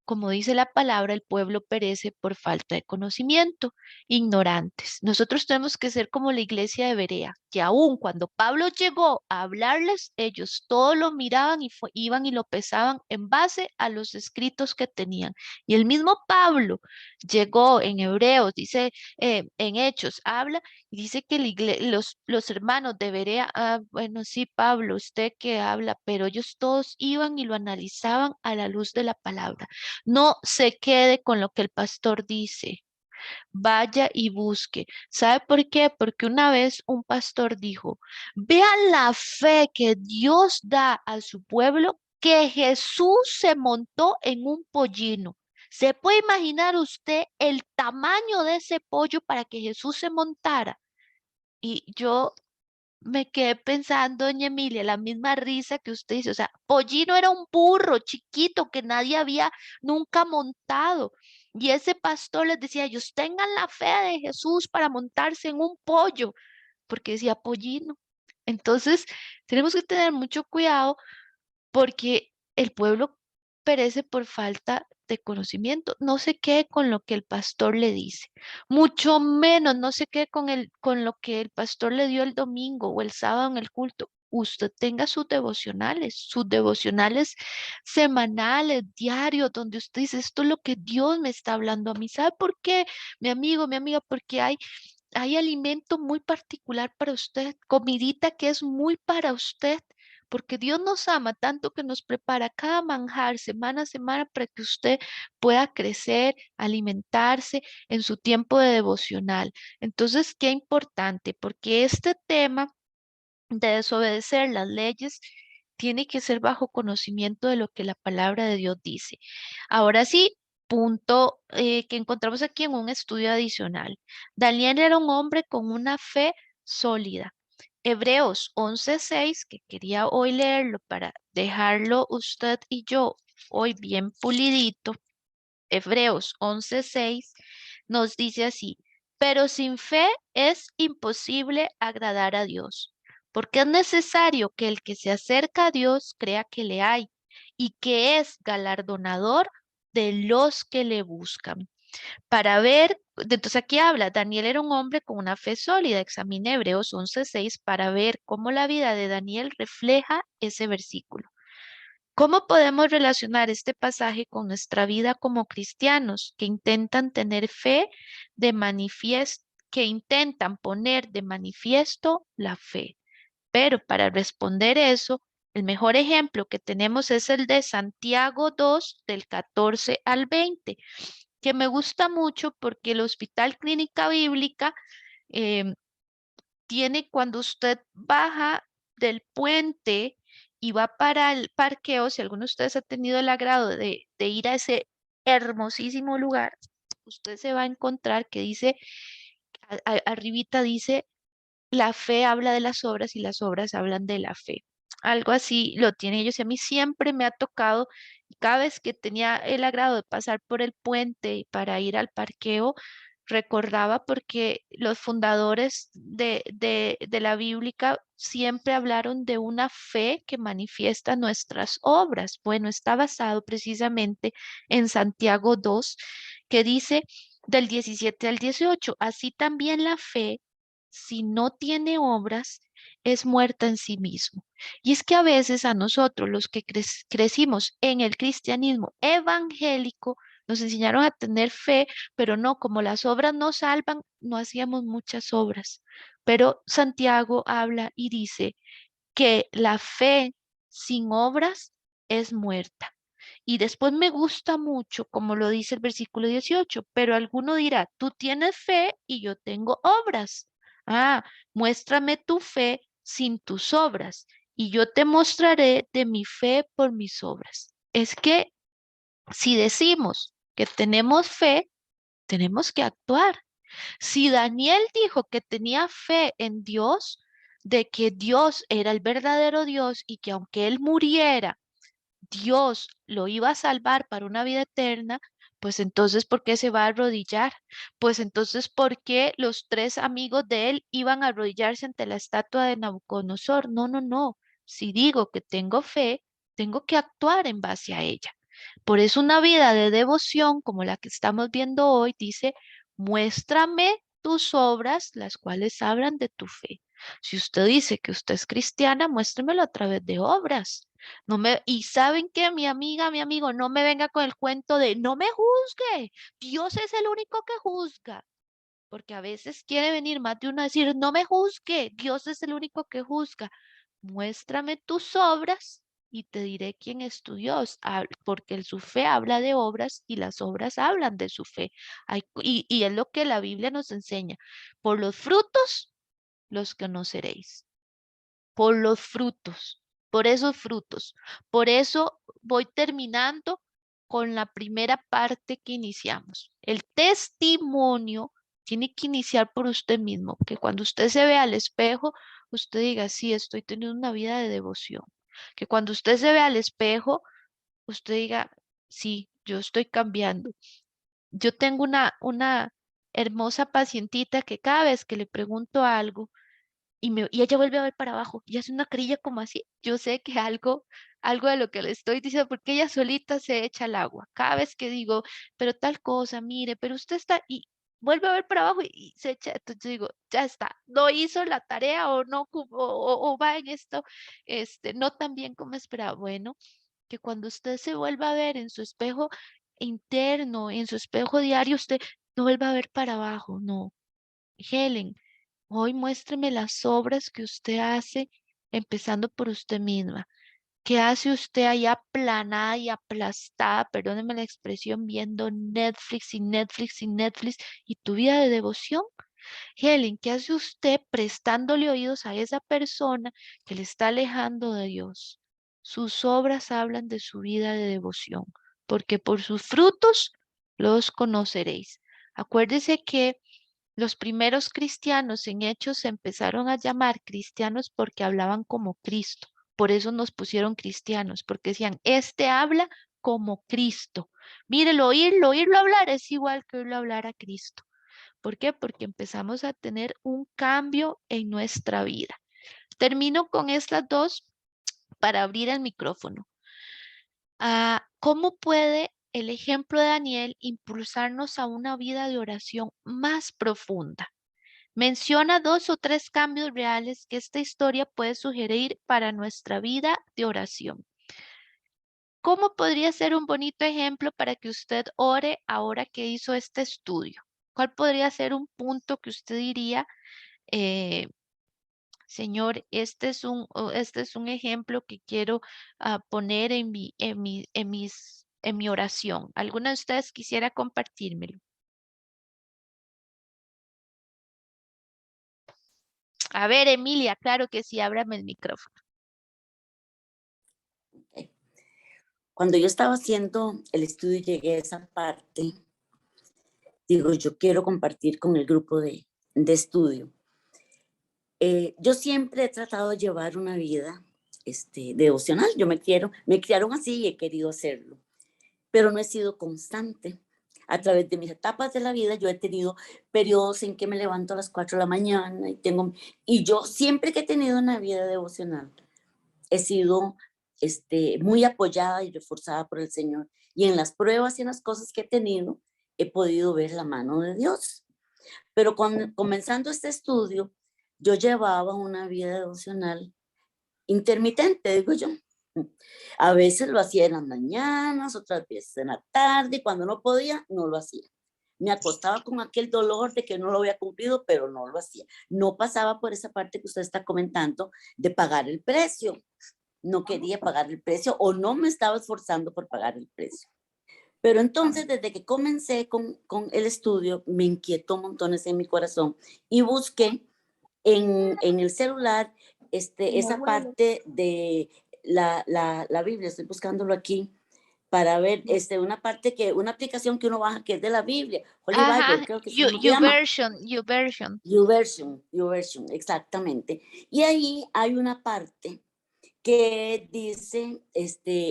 como dice la palabra, el pueblo perece por falta de conocimiento, ignorantes. Nosotros tenemos que ser como la iglesia de Berea, que aun cuando Pablo llegó a hablarles, ellos todo lo miraban y iban y lo pesaban en base a los escritos que tenían. Y el mismo Pablo llegó en Hebreos, dice en Hechos, habla y dice que los hermanos de Berea, bueno, sí, Pablo, usted que habla, pero ellos todos iban y lo analizaban a la luz de la palabra. No se quede con lo que el pastor dice. Vaya y busque. ¿Sabe por qué? Porque una vez un pastor dijo, vean la fe que Dios da a su pueblo, que Jesús se montó en un pollino. ¿Se puede imaginar usted el tamaño de ese pollo para que Jesús se montara? Y yo me quedé pensando, doña Emilia, la misma risa que usted dice, o sea, Pollino era un burro chiquito que nadie había nunca montado. Y ese pastor les decía, ellos tengan la fe de Jesús para montarse en un pollo, porque decía Pollino. Entonces, tenemos que tener mucho cuidado porque el pueblo perece por falta de conocimiento. No se quede con lo que el pastor le dice, mucho menos no se quede con lo que el pastor le dio el domingo o el sábado en el culto. Usted tenga sus devocionales semanales, diarios, donde usted dice, esto es lo que Dios me está hablando a mí. ¿Sabe por qué, mi amigo, mi amiga? Porque hay alimento muy particular para usted, comidita que es muy para usted, porque Dios nos ama tanto que nos prepara cada manjar semana a semana para que usted pueda crecer, alimentarse en su tiempo de devocional. Entonces, qué importante, porque este tema de desobedecer las leyes tiene que ser bajo conocimiento de lo que la palabra de Dios dice. Ahora sí, punto que encontramos aquí en un estudio adicional. Daniel era un hombre con una fe sólida. Hebreos 11:6, que quería hoy leerlo para dejarlo usted y yo hoy bien pulidito. Hebreos 11:6 nos dice así, pero sin fe es imposible agradar a Dios, porque es necesario que el que se acerca a Dios crea que le hay y que es galardonador de los que le buscan. Para ver, entonces aquí habla, Daniel era un hombre con una fe sólida. Examine Hebreos 11:6 para ver cómo la vida de Daniel refleja ese versículo. ¿Cómo podemos relacionar este pasaje con nuestra vida como cristianos que intentan tener fe de manifiesto, que intentan poner de manifiesto la fe? Pero para responder eso, el mejor ejemplo que tenemos es el de Santiago 2, del 14 al 20, que me gusta mucho porque el Hospital Clínica Bíblica em, tiene cuando usted baja del puente y va para el parqueo, si alguno de ustedes ha tenido el agrado de ir a ese hermosísimo lugar, usted se va a encontrar que dice, arribita dice, la fe habla de las obras y las obras hablan de la fe. Algo así lo tienen ellos y a mí siempre me ha tocado, cada vez que tenía el agrado de pasar por el puente para ir al parqueo, recordaba porque los fundadores de la Bíblica siempre hablaron de una fe que manifiesta nuestras obras. Bueno, está basado precisamente en Santiago 2, que dice del 17 al 18, así también la fe, si no tiene obras, es muerta en sí mismo. Y es que a veces a nosotros, los que crecimos en el cristianismo evangélico, nos enseñaron a tener fe, pero no, como las obras no salvan, no hacíamos muchas obras. Pero Santiago habla y dice que la fe sin obras es muerta. Y después me gusta mucho, como lo dice el versículo 18, pero alguno dirá, tú tienes fe y yo tengo obras. Ah, muéstrame tu fe sin tus obras y yo te mostraré de mi fe por mis obras. Es que si decimos que tenemos fe, tenemos que actuar. Si Daniel dijo que tenía fe en Dios, de que Dios era el verdadero Dios y que aunque él muriera, Dios lo iba a salvar para una vida eterna, pues entonces, ¿por qué se va a arrodillar? Pues entonces, ¿por qué los tres amigos de él iban a arrodillarse ante la estatua de Nabucodonosor? No, no, no. Si digo que tengo fe, tengo que actuar en base a ella. Por eso una vida de devoción como la que estamos viendo hoy dice, muéstrame tus obras, las cuales hablan de tu fe. Si usted dice que usted es cristiana, muéstremelo a través de obras. Y saben que mi amiga, mi amigo, no me venga con el cuento de no me juzgue. Dios es el único que juzga. Porque a veces quiere venir más de uno a decir, no me juzgue, Dios es el único que juzga. Muéstrame tus obras y te diré quién es tu Dios, porque su fe habla de obras y las obras hablan de su fe. Y es lo que la Biblia nos enseña. Por los frutos los conoceréis. Por los frutos, por esos frutos. Por eso voy terminando con la primera parte que iniciamos. El testimonio tiene que iniciar por usted mismo, que cuando usted se ve al espejo, usted diga, sí, estoy teniendo una vida de devoción. Que cuando usted se ve al espejo, usted diga, sí, yo estoy cambiando. Yo tengo una hermosa pacientita que cada vez que le pregunto algo y ella vuelve a ver para abajo y hace una carilla como así, yo sé que algo de lo que le estoy diciendo, porque ella solita se echa al agua. Cada vez que digo, pero tal cosa, mire, pero usted está, y vuelve a ver para abajo y se echa, entonces yo digo, ya está, no hizo la tarea o no, o va en esto, no tan bien como esperaba. Bueno, que cuando usted se vuelva a ver en su espejo interno, en su espejo diario, usted no vuelva a ver para abajo, no. Helen, hoy muéstreme las obras que usted hace, empezando por usted misma. ¿Qué hace usted ahí aplanada y aplastada, perdóneme la expresión, viendo Netflix y Netflix y Netflix y tu vida de devoción? Helen, ¿qué hace usted prestándole oídos a esa persona que le está alejando de Dios? Sus obras hablan de su vida de devoción, porque por sus frutos los conoceréis. Acuérdese que los primeros cristianos en Hechos se empezaron a llamar cristianos porque hablaban como Cristo. Por eso nos pusieron cristianos, porque decían, este habla como Cristo. Mírelo, oírlo hablar es igual que oírlo hablar a Cristo. ¿Por qué? Porque empezamos a tener un cambio en nuestra vida. Termino con estas dos para abrir el micrófono. ¿Cómo puede el ejemplo de Daniel impulsarnos a una vida de oración más profunda? Menciona 2 o 3 cambios reales que esta historia puede sugerir para nuestra vida de oración. ¿Cómo podría ser un bonito ejemplo para que usted ore ahora que hizo este estudio? ¿Cuál podría ser un punto que usted diría, Señor, este es un ejemplo que quiero poner en mi oración? ¿Alguna de ustedes quisiera compartírmelo? A ver, Emilia, claro que sí, ábrame el micrófono. Cuando yo estaba haciendo el estudio y llegué a esa parte, digo, yo quiero compartir con el grupo de estudio. Yo siempre he tratado de llevar una vida devocional. Me criaron así y he querido hacerlo, pero no he sido constante. A través de mis etapas de la vida, yo he tenido periodos en que me levanto a las 4 de la mañana y yo siempre que he tenido una vida devocional, he sido muy apoyada y reforzada por el Señor. Y en las pruebas y en las cosas que he tenido, he podido ver la mano de Dios. Pero comenzando este estudio, yo llevaba una vida devocional intermitente, digo yo. A veces lo hacía en las mañanas, otras veces en la tarde, y cuando no podía, no lo hacía. Me acostaba con aquel dolor de que no lo había cumplido, pero no lo hacía. No pasaba por esa parte que usted está comentando de pagar el precio. No quería pagar el precio o no me estaba esforzando por pagar el precio. Pero entonces, desde que comencé con el estudio, me inquietó montones en mi corazón y busqué en el celular esa parte de la Biblia. Estoy buscándolo aquí para ver una aplicación que uno baja que es de la Biblia, Holy Bible, creo que se llama. YouVersion, exactamente. Y ahí hay una parte que dice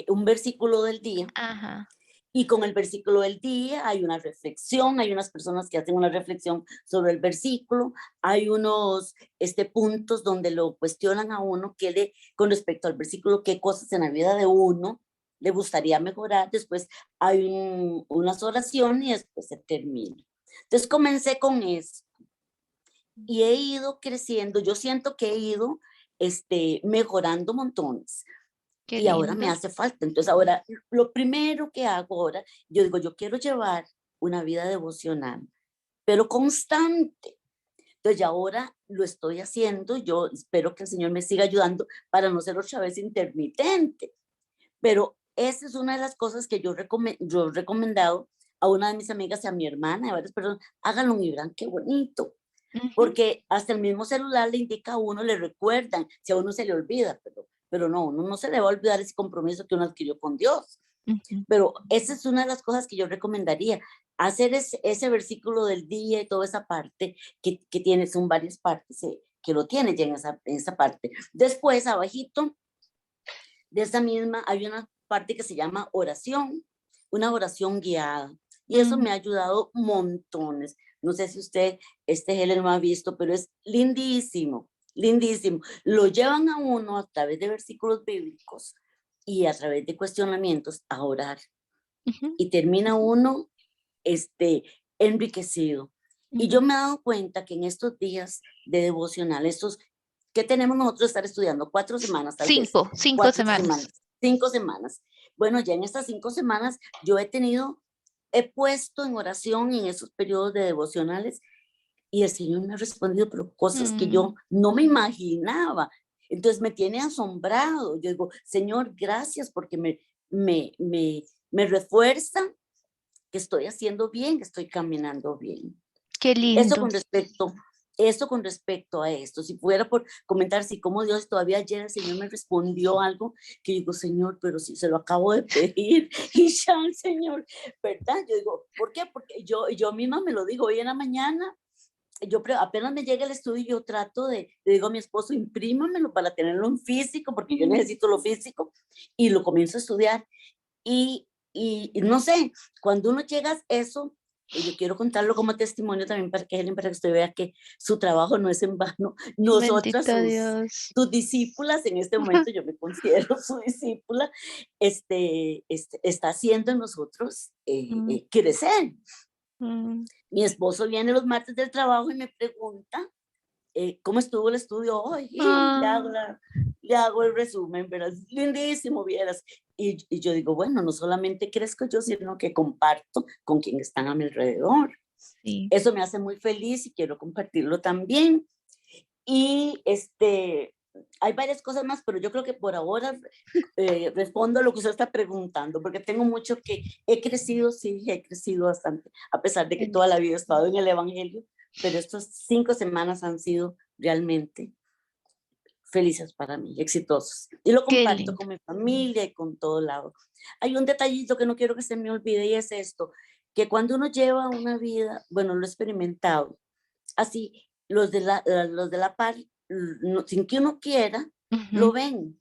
un versículo del día. Ajá. Y con el versículo del día hay una reflexión, hay unas personas que hacen una reflexión sobre el versículo, hay unos puntos donde lo cuestionan a uno con respecto al versículo, qué cosas en la vida de uno le gustaría mejorar. Después hay unas oraciones y después se termina. Entonces comencé con eso y he ido creciendo. Yo siento que he ido mejorando montones. Qué Y ahora lindo. me hace falta. Entonces ahora, lo primero que hago ahora, yo digo, yo quiero llevar una vida devocional, pero constante. Entonces ya ahora lo estoy haciendo. Yo espero que el Señor me siga ayudando para no ser otra vez intermitente. Pero esa es una de las cosas que yo he recomendado a una de mis amigas y a mi hermana, a varias personas, háganlo y verán qué bonito. Porque hasta el mismo celular le indica a uno, le recuerdan, si a uno se le olvida, pero no, uno no se le va a olvidar ese compromiso que uno adquirió con Dios. Ujú. Pero esa es una de las cosas que yo recomendaría, hacer ese versículo del día y toda esa parte que tiene, son varias partes que lo tiene ya en esa parte. Después, abajito de esa misma, hay una parte que se llama oración, una oración guiada. Y eso me ha ayudado montones. No sé si usted, Helen, lo ha visto, pero es lindísimo, lindísimo. Lo llevan a uno a través de versículos bíblicos y a través de cuestionamientos a orar. Ujú. Y termina uno enriquecido. Y yo me he dado cuenta que en estos días de devocional, ¿qué tenemos nosotros estar estudiando? 4 semanas, tal vez. 5 4 semanas. semanas, 5 semanas. Bueno, ya en estas 5 semanas yo he puesto en oración en esos periodos de devocionales y el Señor me ha respondido, pero cosas que yo no me imaginaba. Entonces me tiene asombrado. Yo digo, Señor, gracias porque me refuerza que estoy haciendo bien, que estoy caminando bien. Qué Eso lindo. con respecto a esto. Si fuera por comentar si como Dios todavía ayer el Señor me respondió algo que digo, Señor, pero si se lo acabo de pedir y ya el Señor, ¿verdad? Yo digo, ¿por qué? Porque yo misma me lo digo hoy en la mañana. Yo apenas me llega el estudio, yo trato le digo a mi esposo, imprímamelo para tenerlo en físico, porque yo necesito lo físico, y lo comienzo a estudiar. Y no sé, cuando uno llega a eso, y yo quiero contarlo como testimonio también para que usted vea que su trabajo no es en vano. Nosotras, Bendito Dios. sus discípulas, en este momento yo me considero su discípula, está haciendo en nosotros crecer. Mi esposo viene los martes del trabajo y me pregunta cómo estuvo el estudio hoy. Y le hago el resumen, ¿verdad? Lindísimo, vieras. Y yo digo, bueno, no solamente crezco yo, sino que comparto con quienes están a mi alrededor. Sí. Eso me hace muy feliz y quiero compartirlo también. Y hay varias cosas más, pero yo creo que por ahora respondo a lo que usted está preguntando, porque tengo mucho que he crecido bastante, a pesar de que toda la vida he estado en el Evangelio, pero estas 5 semanas han sido realmente felices para mí, exitosos. Y lo comparto con mi familia y con todo lado. Hay un detallito que no quiero que se me olvide y es esto, que cuando uno lleva una vida, bueno, lo he experimentado, así, los de la par, sin que uno quiera, lo ven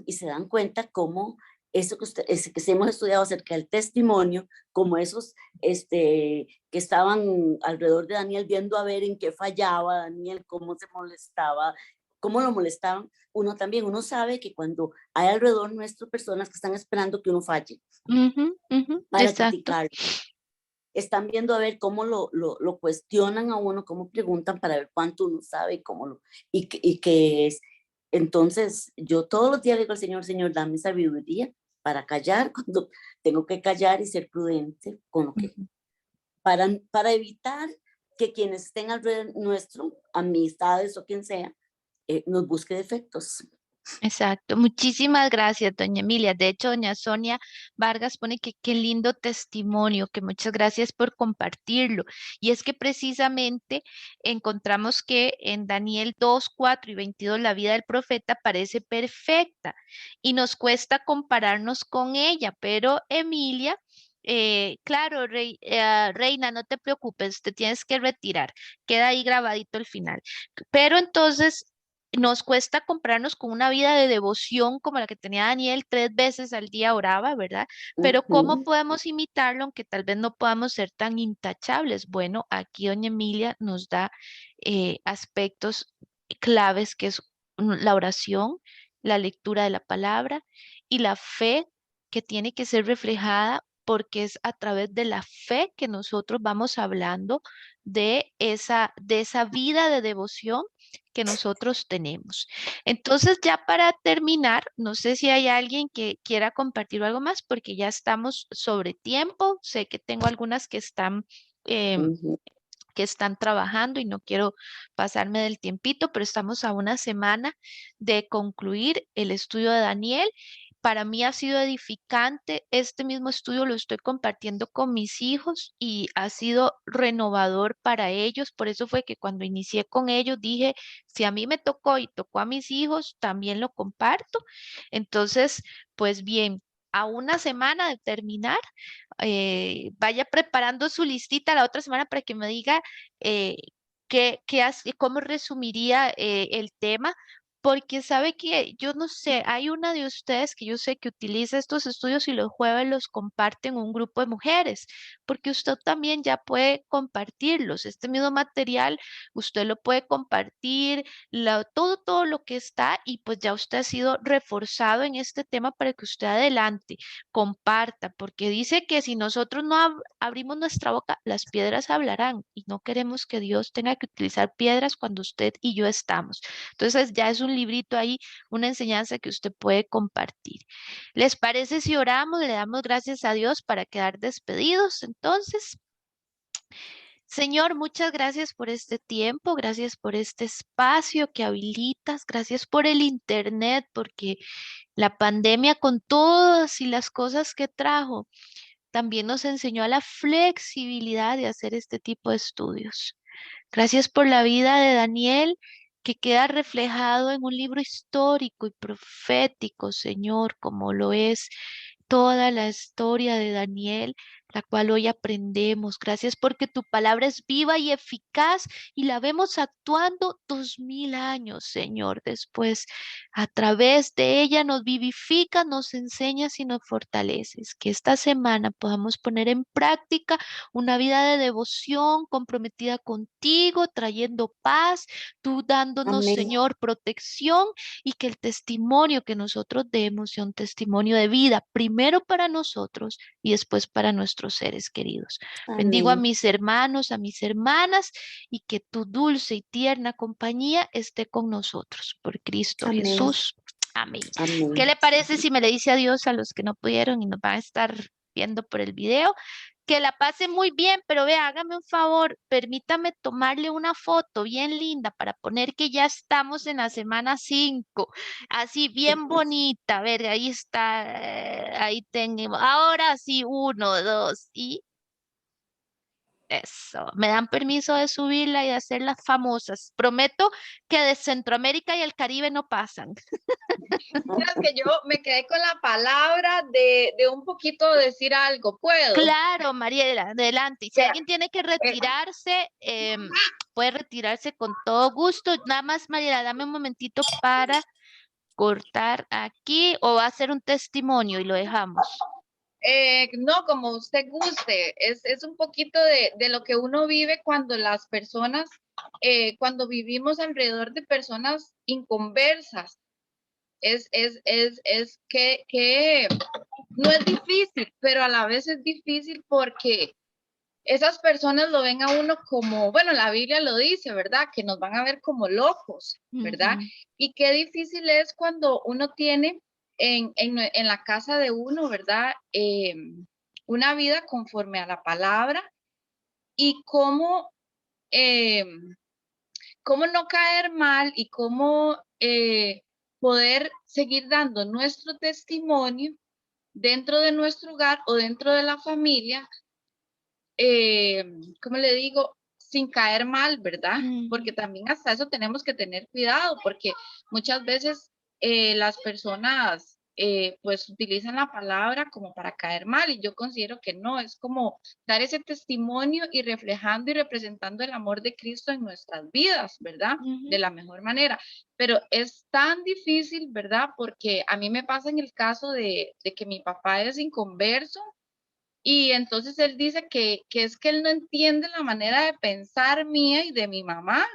y se dan cuenta cómo eso que hemos estudiado acerca del testimonio, como esos que estaban alrededor de Daniel viendo a ver en qué fallaba Daniel, cómo se molestaba, cómo lo molestaban, uno sabe que cuando hay alrededor nuestro personas que están esperando que uno falle para criticarlo. Están viendo a ver cómo lo cuestionan a uno, cómo preguntan para ver cuánto uno sabe y qué es. Entonces, yo todos los días le digo al Señor, Señor, dame sabiduría para callar cuando tengo que callar y ser prudente con lo que, para evitar que quienes estén alrededor nuestro, amistades o quien sea, nos busque defectos. Exacto. Muchísimas gracias, doña Emilia. De hecho, doña Sonia Vargas pone que qué lindo testimonio, que muchas gracias por compartirlo. Y es que precisamente encontramos que en Daniel 2, 4 y 22 la vida del profeta parece perfecta y nos cuesta compararnos con ella, pero Emilia... claro, Reina, no te preocupes, te tienes que retirar. Queda ahí grabadito el final. Pero entonces nos cuesta comprarnos con una vida de devoción como la que tenía Daniel, 3 veces al día oraba, ¿verdad? Pero ¿cómo podemos imitarlo aunque tal vez no podamos ser tan intachables? Bueno, aquí doña Emilia nos da aspectos claves que es la oración, la lectura de la palabra y la fe que tiene que ser reflejada porque es a través de la fe que nosotros vamos hablando de esa vida de devoción que nosotros tenemos. Entonces, ya para terminar, no sé si hay alguien que quiera compartir algo más, porque ya estamos sobre tiempo. Sé que tengo algunas que están trabajando y no quiero pasarme del tiempito, pero estamos a una semana de concluir el estudio de Daniel. Para mí ha sido edificante. Este mismo estudio lo estoy compartiendo con mis hijos y ha sido renovador para ellos. Por eso fue que cuando inicié con ellos dije, si a mí me tocó y tocó a mis hijos, también lo comparto. Entonces, pues bien. a una semana de terminar, vaya preparando su listita la otra semana para que me diga cómo resumiría el tema, porque sabe que yo no sé, hay una de ustedes que yo sé que utiliza estos estudios y los jueves los comparte en un grupo de mujeres, porque usted también ya puede compartirlos. Este mismo material usted lo puede compartir, todo lo que está, y pues ya usted ha sido reforzado en este tema para que usted adelante comparta, porque dice que si nosotros no abrimos nuestra boca, las piedras hablarán, y no queremos que Dios tenga que utilizar piedras cuando usted y yo estamos. Entonces ya es un librito ahí, una enseñanza que usted puede compartir. ¿Les parece si oramos? Le damos gracias a Dios para quedar despedidos. Entonces, Señor, muchas gracias por este tiempo, gracias por este espacio que habilitas, gracias por el internet, porque la pandemia con todas y las cosas que trajo, también nos enseñó a la flexibilidad de hacer este tipo de estudios. Gracias por la vida de Daniel, que queda reflejado en un libro histórico y profético, Señor, como lo es toda la historia de Daniel, la cual hoy aprendemos. Gracias porque tu palabra es viva y eficaz y la vemos actuando 2000 años, Señor, después. A través de ella nos vivificas, nos enseñas y nos fortaleces. Que esta semana podamos poner en práctica una vida de devoción comprometida contigo, trayendo paz, tú dándonos, Amén. Señor, protección, y que el testimonio que nosotros demos sea un testimonio de vida, primero para nosotros y después para nuestros seres queridos. Bendigo a Amén. mis hermanos, a mis hermanas, y que tu dulce y tierna compañía esté con nosotros. Por Cristo Amén. Jesús. Amén. Amén. ¿Qué le parece si me le dice adiós a los que no pudieron y nos van a estar viendo por el video? Que la pase muy bien, pero vea, hágame un favor, permítame tomarle una foto bien linda para poner que ya estamos en la semana 5, así bien bonita. A ver, ahí está, ahí tenemos. Ahora sí, 1, 2 y eso. Me dan permiso de subirla y de hacerlas famosas. Prometo que de Centroamérica y el Caribe no pasan. Miras que yo me quedé con la palabra de un poquito decir algo. ¿Puedo? Claro, Mariela, adelante. Y si Vea, alguien tiene que retirarse, puede retirarse con todo gusto. Nada más, Mariela, dame un momentito para cortar aquí, o va a ser un testimonio y lo dejamos. no, como usted guste. Es un poquito de lo que uno vive cuando las personas, cuando vivimos alrededor de personas inconversas. Es que no es difícil, pero a la vez es difícil porque esas personas lo ven a uno como, bueno, la Biblia lo dice, ¿verdad? Que nos van a ver como locos, ¿verdad? Ujú. Y qué difícil es cuando uno tiene en la casa de uno, ¿verdad? Una vida conforme a la palabra, y eh, cómo no caer mal, y cómo poder seguir dando nuestro testimonio dentro de nuestro hogar o dentro de la familia, ¿cómo le digo? Sin caer mal, ¿verdad? Porque también hasta eso tenemos que tener cuidado, porque muchas veces las personas pues utilizan la palabra como para caer mal, y yo considero que no, es como dar ese testimonio y reflejando y representando el amor de Cristo en nuestras vidas, ¿verdad? Ujú. De la mejor manera. Pero es tan difícil, ¿verdad? Porque a mí me pasa en el caso de que mi papá es inconverso. Y entonces él dice que es que él no entiende la manera de pensar mía y de mi mamá,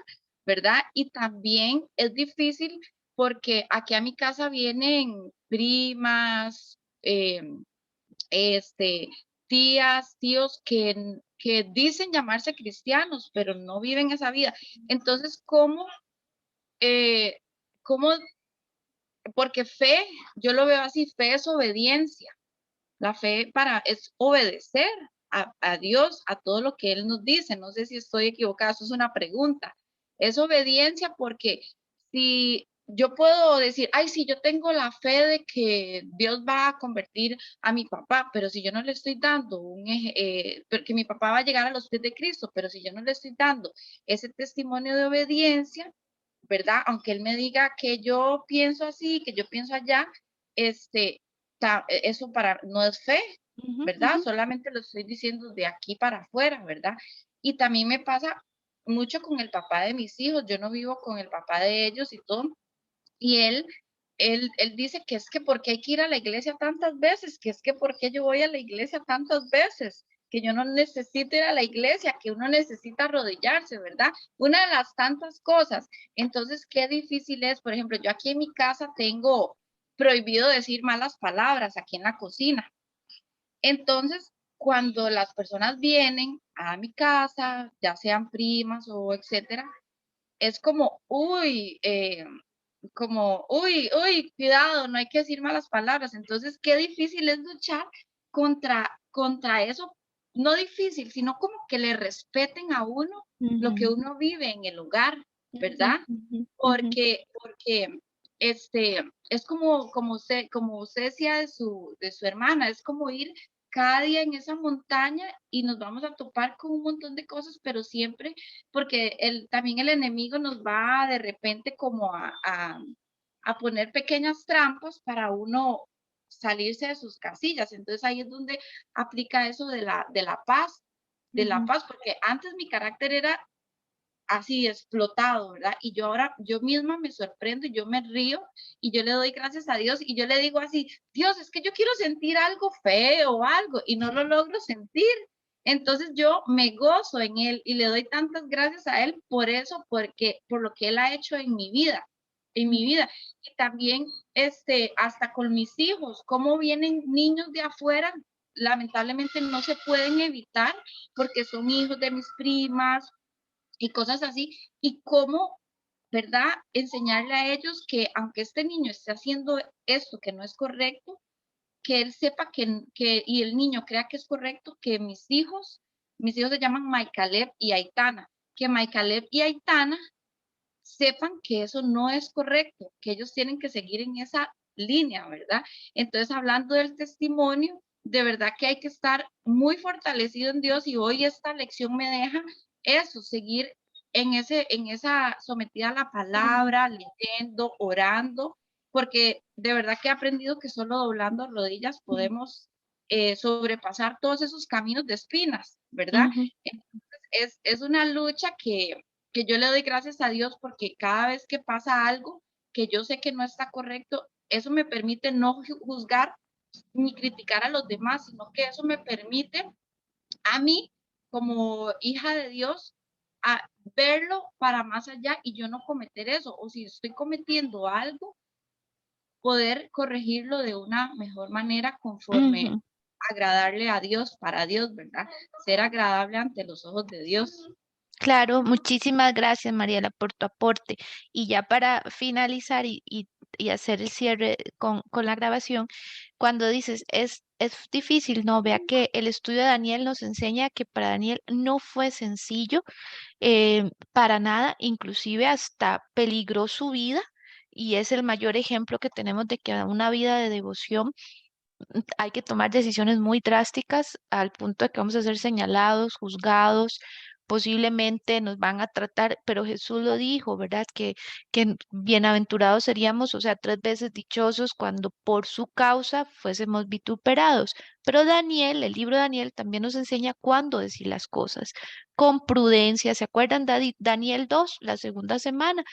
¿verdad? Y también es difícil porque aquí a mi casa vienen primas, tías, tíos que dicen llamarse cristianos, pero no viven esa vida. Entonces, eh, ¿cómo? Porque fe, yo lo veo así, fe es obediencia. La fe es obedecer a Dios, a todo lo que Él nos dice. No sé si estoy equivocada, eso es una pregunta. Es obediencia porque si yo puedo decir, ay, si yo tengo la fe de que Dios va a convertir a mi papá, pero si yo no le estoy dando porque mi papá va a llegar a los pies de Cristo, pero si yo no le estoy dando ese testimonio de obediencia, ¿verdad? Aunque Él me diga que yo pienso así, que yo pienso allá, eso no es fe, Ujú, ¿verdad? ujú. Solamente lo estoy diciendo de aquí para afuera, ¿verdad? Y también me pasa mucho con el papá de mis hijos. Yo no vivo con el papá de ellos y todo. Y él dice que es que por qué hay que ir a la iglesia tantas veces, que es que por qué yo voy a la iglesia tantas veces, que yo no necesito ir a la iglesia, que uno necesita arrodillarse, ¿verdad? Una de las tantas cosas. Entonces, qué difícil es, por ejemplo, yo aquí en mi casa tengo prohibido decir malas palabras aquí en la cocina. Entonces, cuando las personas vienen a mi casa, ya sean primas o etcétera, es uy, cuidado, no hay que decir malas palabras. Entonces, qué difícil es luchar contra eso, no difícil, sino como que le respeten a uno lo que Ujú, uno vive en el hogar, ujú, ¿verdad? ujú, ujú. Porque es como usted decía de su hermana, es como ir cada día en esa montaña y nos vamos a topar con un montón de cosas, pero siempre, porque también el enemigo nos va de repente como a poner pequeñas trampas para uno salirse de sus casillas. Entonces ahí es donde aplica eso de la paz, porque antes mi carácter era así explotado, ¿verdad? Y yo ahora, yo misma me sorprendo y yo me río y yo le doy gracias a Dios y yo le digo así, Dios, es que yo quiero sentir algo feo o algo y no lo logro sentir. Entonces yo me gozo en Él y le doy tantas gracias a Él por eso, por lo que Él ha hecho en mi vida. Y también, hasta con mis hijos, cómo vienen niños de afuera, lamentablemente no se pueden evitar porque son hijos de mis primas y cosas así, y cómo, ¿verdad? Enseñarle a ellos que aunque este niño esté haciendo esto que no es correcto, que él sepa y el niño crea que es correcto, que mis hijos se llaman Maikaleb y Aitana, que Maikaleb y Aitana sepan que eso no es correcto, que ellos tienen que seguir en esa línea, ¿verdad? Entonces, hablando del testimonio, de verdad que hay que estar muy fortalecido en Dios y hoy esta lección me deja eso, seguir en esa sometida a la palabra, leyendo, orando, porque de verdad que he aprendido que solo doblando rodillas podemos sobrepasar todos esos caminos de espinas, ¿verdad? Ujú. Entonces, es una lucha que yo le doy gracias a Dios porque cada vez que pasa algo que yo sé que no está correcto, eso me permite no juzgar ni criticar a los demás, sino que eso me permite a mí, como hija de Dios, a verlo para más allá y yo no cometer eso. O si estoy cometiendo algo, poder corregirlo de una mejor manera conforme Ujú. agradarle a Dios, para Dios, ¿verdad? Ser agradable ante los ojos de Dios. Claro, muchísimas gracias, Mariela, por tu aporte. Y ya para finalizar y hacer el cierre con la grabación, cuando dices es difícil, no, vea que el estudio de Daniel nos enseña que para Daniel no fue sencillo, para nada, inclusive hasta peligró su vida. Y es el mayor ejemplo que tenemos de que una vida de devoción hay que tomar decisiones muy drásticas al punto de que vamos a ser señalados, juzgados, posiblemente nos van a tratar, pero Jesús lo dijo, ¿verdad? Que bienaventurados seríamos, o sea, 3 veces dichosos cuando por su causa fuésemos vituperados. Pero Daniel, el libro de Daniel también nos enseña cuándo decir las cosas, con prudencia. ¿Se acuerdan de Daniel 2, la segunda semana?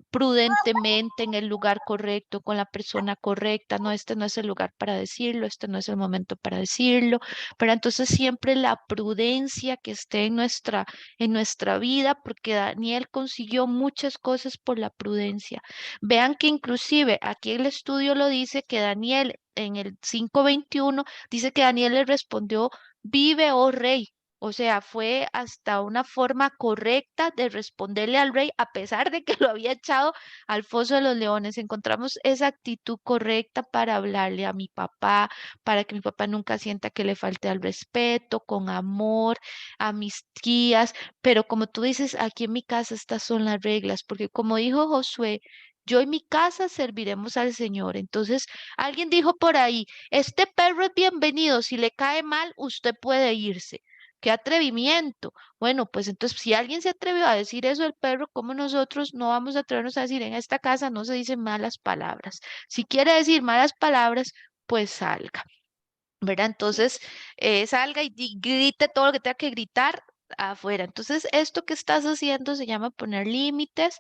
Prudentemente en el lugar correcto, con la persona correcta. No, este no es el lugar para decirlo, este no es el momento para decirlo. Pero entonces siempre la prudencia que esté en nuestra vida, porque Daniel consiguió muchas cosas por la prudencia. Vean que inclusive aquí el estudio lo dice que Daniel en el 5:21 dice que Daniel le respondió, vive, oh rey. O sea, fue hasta una forma correcta de responderle al rey, a pesar de que lo había echado al foso de los leones. Encontramos esa actitud correcta para hablarle a mi papá, para que mi papá nunca sienta que le falte al respeto, con amor, a mis tías. Pero como tú dices, aquí en mi casa estas son las reglas, porque como dijo Josué, yo en mi casa serviremos al Señor. Entonces, alguien dijo por ahí, este perro es bienvenido, si le cae mal, usted puede irse. ¡Qué atrevimiento! Bueno, pues entonces si alguien se atrevió a decir eso del perro, ¿cómo nosotros no vamos a atrevernos a decir en esta casa no se dicen malas palabras? Si quiere decir malas palabras, pues salga, ¿verdad? Entonces, salga y grite todo lo que tenga que gritar afuera. Entonces, esto que estás haciendo se llama poner límites,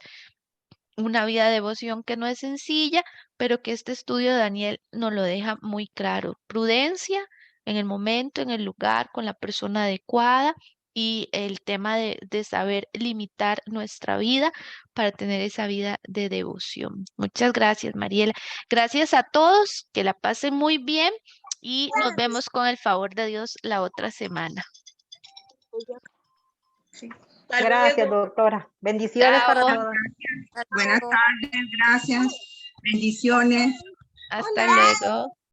una vida de devoción que no es sencilla, pero que este estudio de Daniel nos lo deja muy claro. Prudencia en el momento, en el lugar, con la persona adecuada y el tema de saber limitar nuestra vida para tener esa vida de devoción. Muchas gracias, Mariela. Gracias a todos, que la pasen muy bien y nos vemos con el favor de Dios la otra semana. Hasta Gracias, luego. doctora. Bendiciones para Chao. todos. Buenas tardes, gracias. Bendiciones. Hasta luego.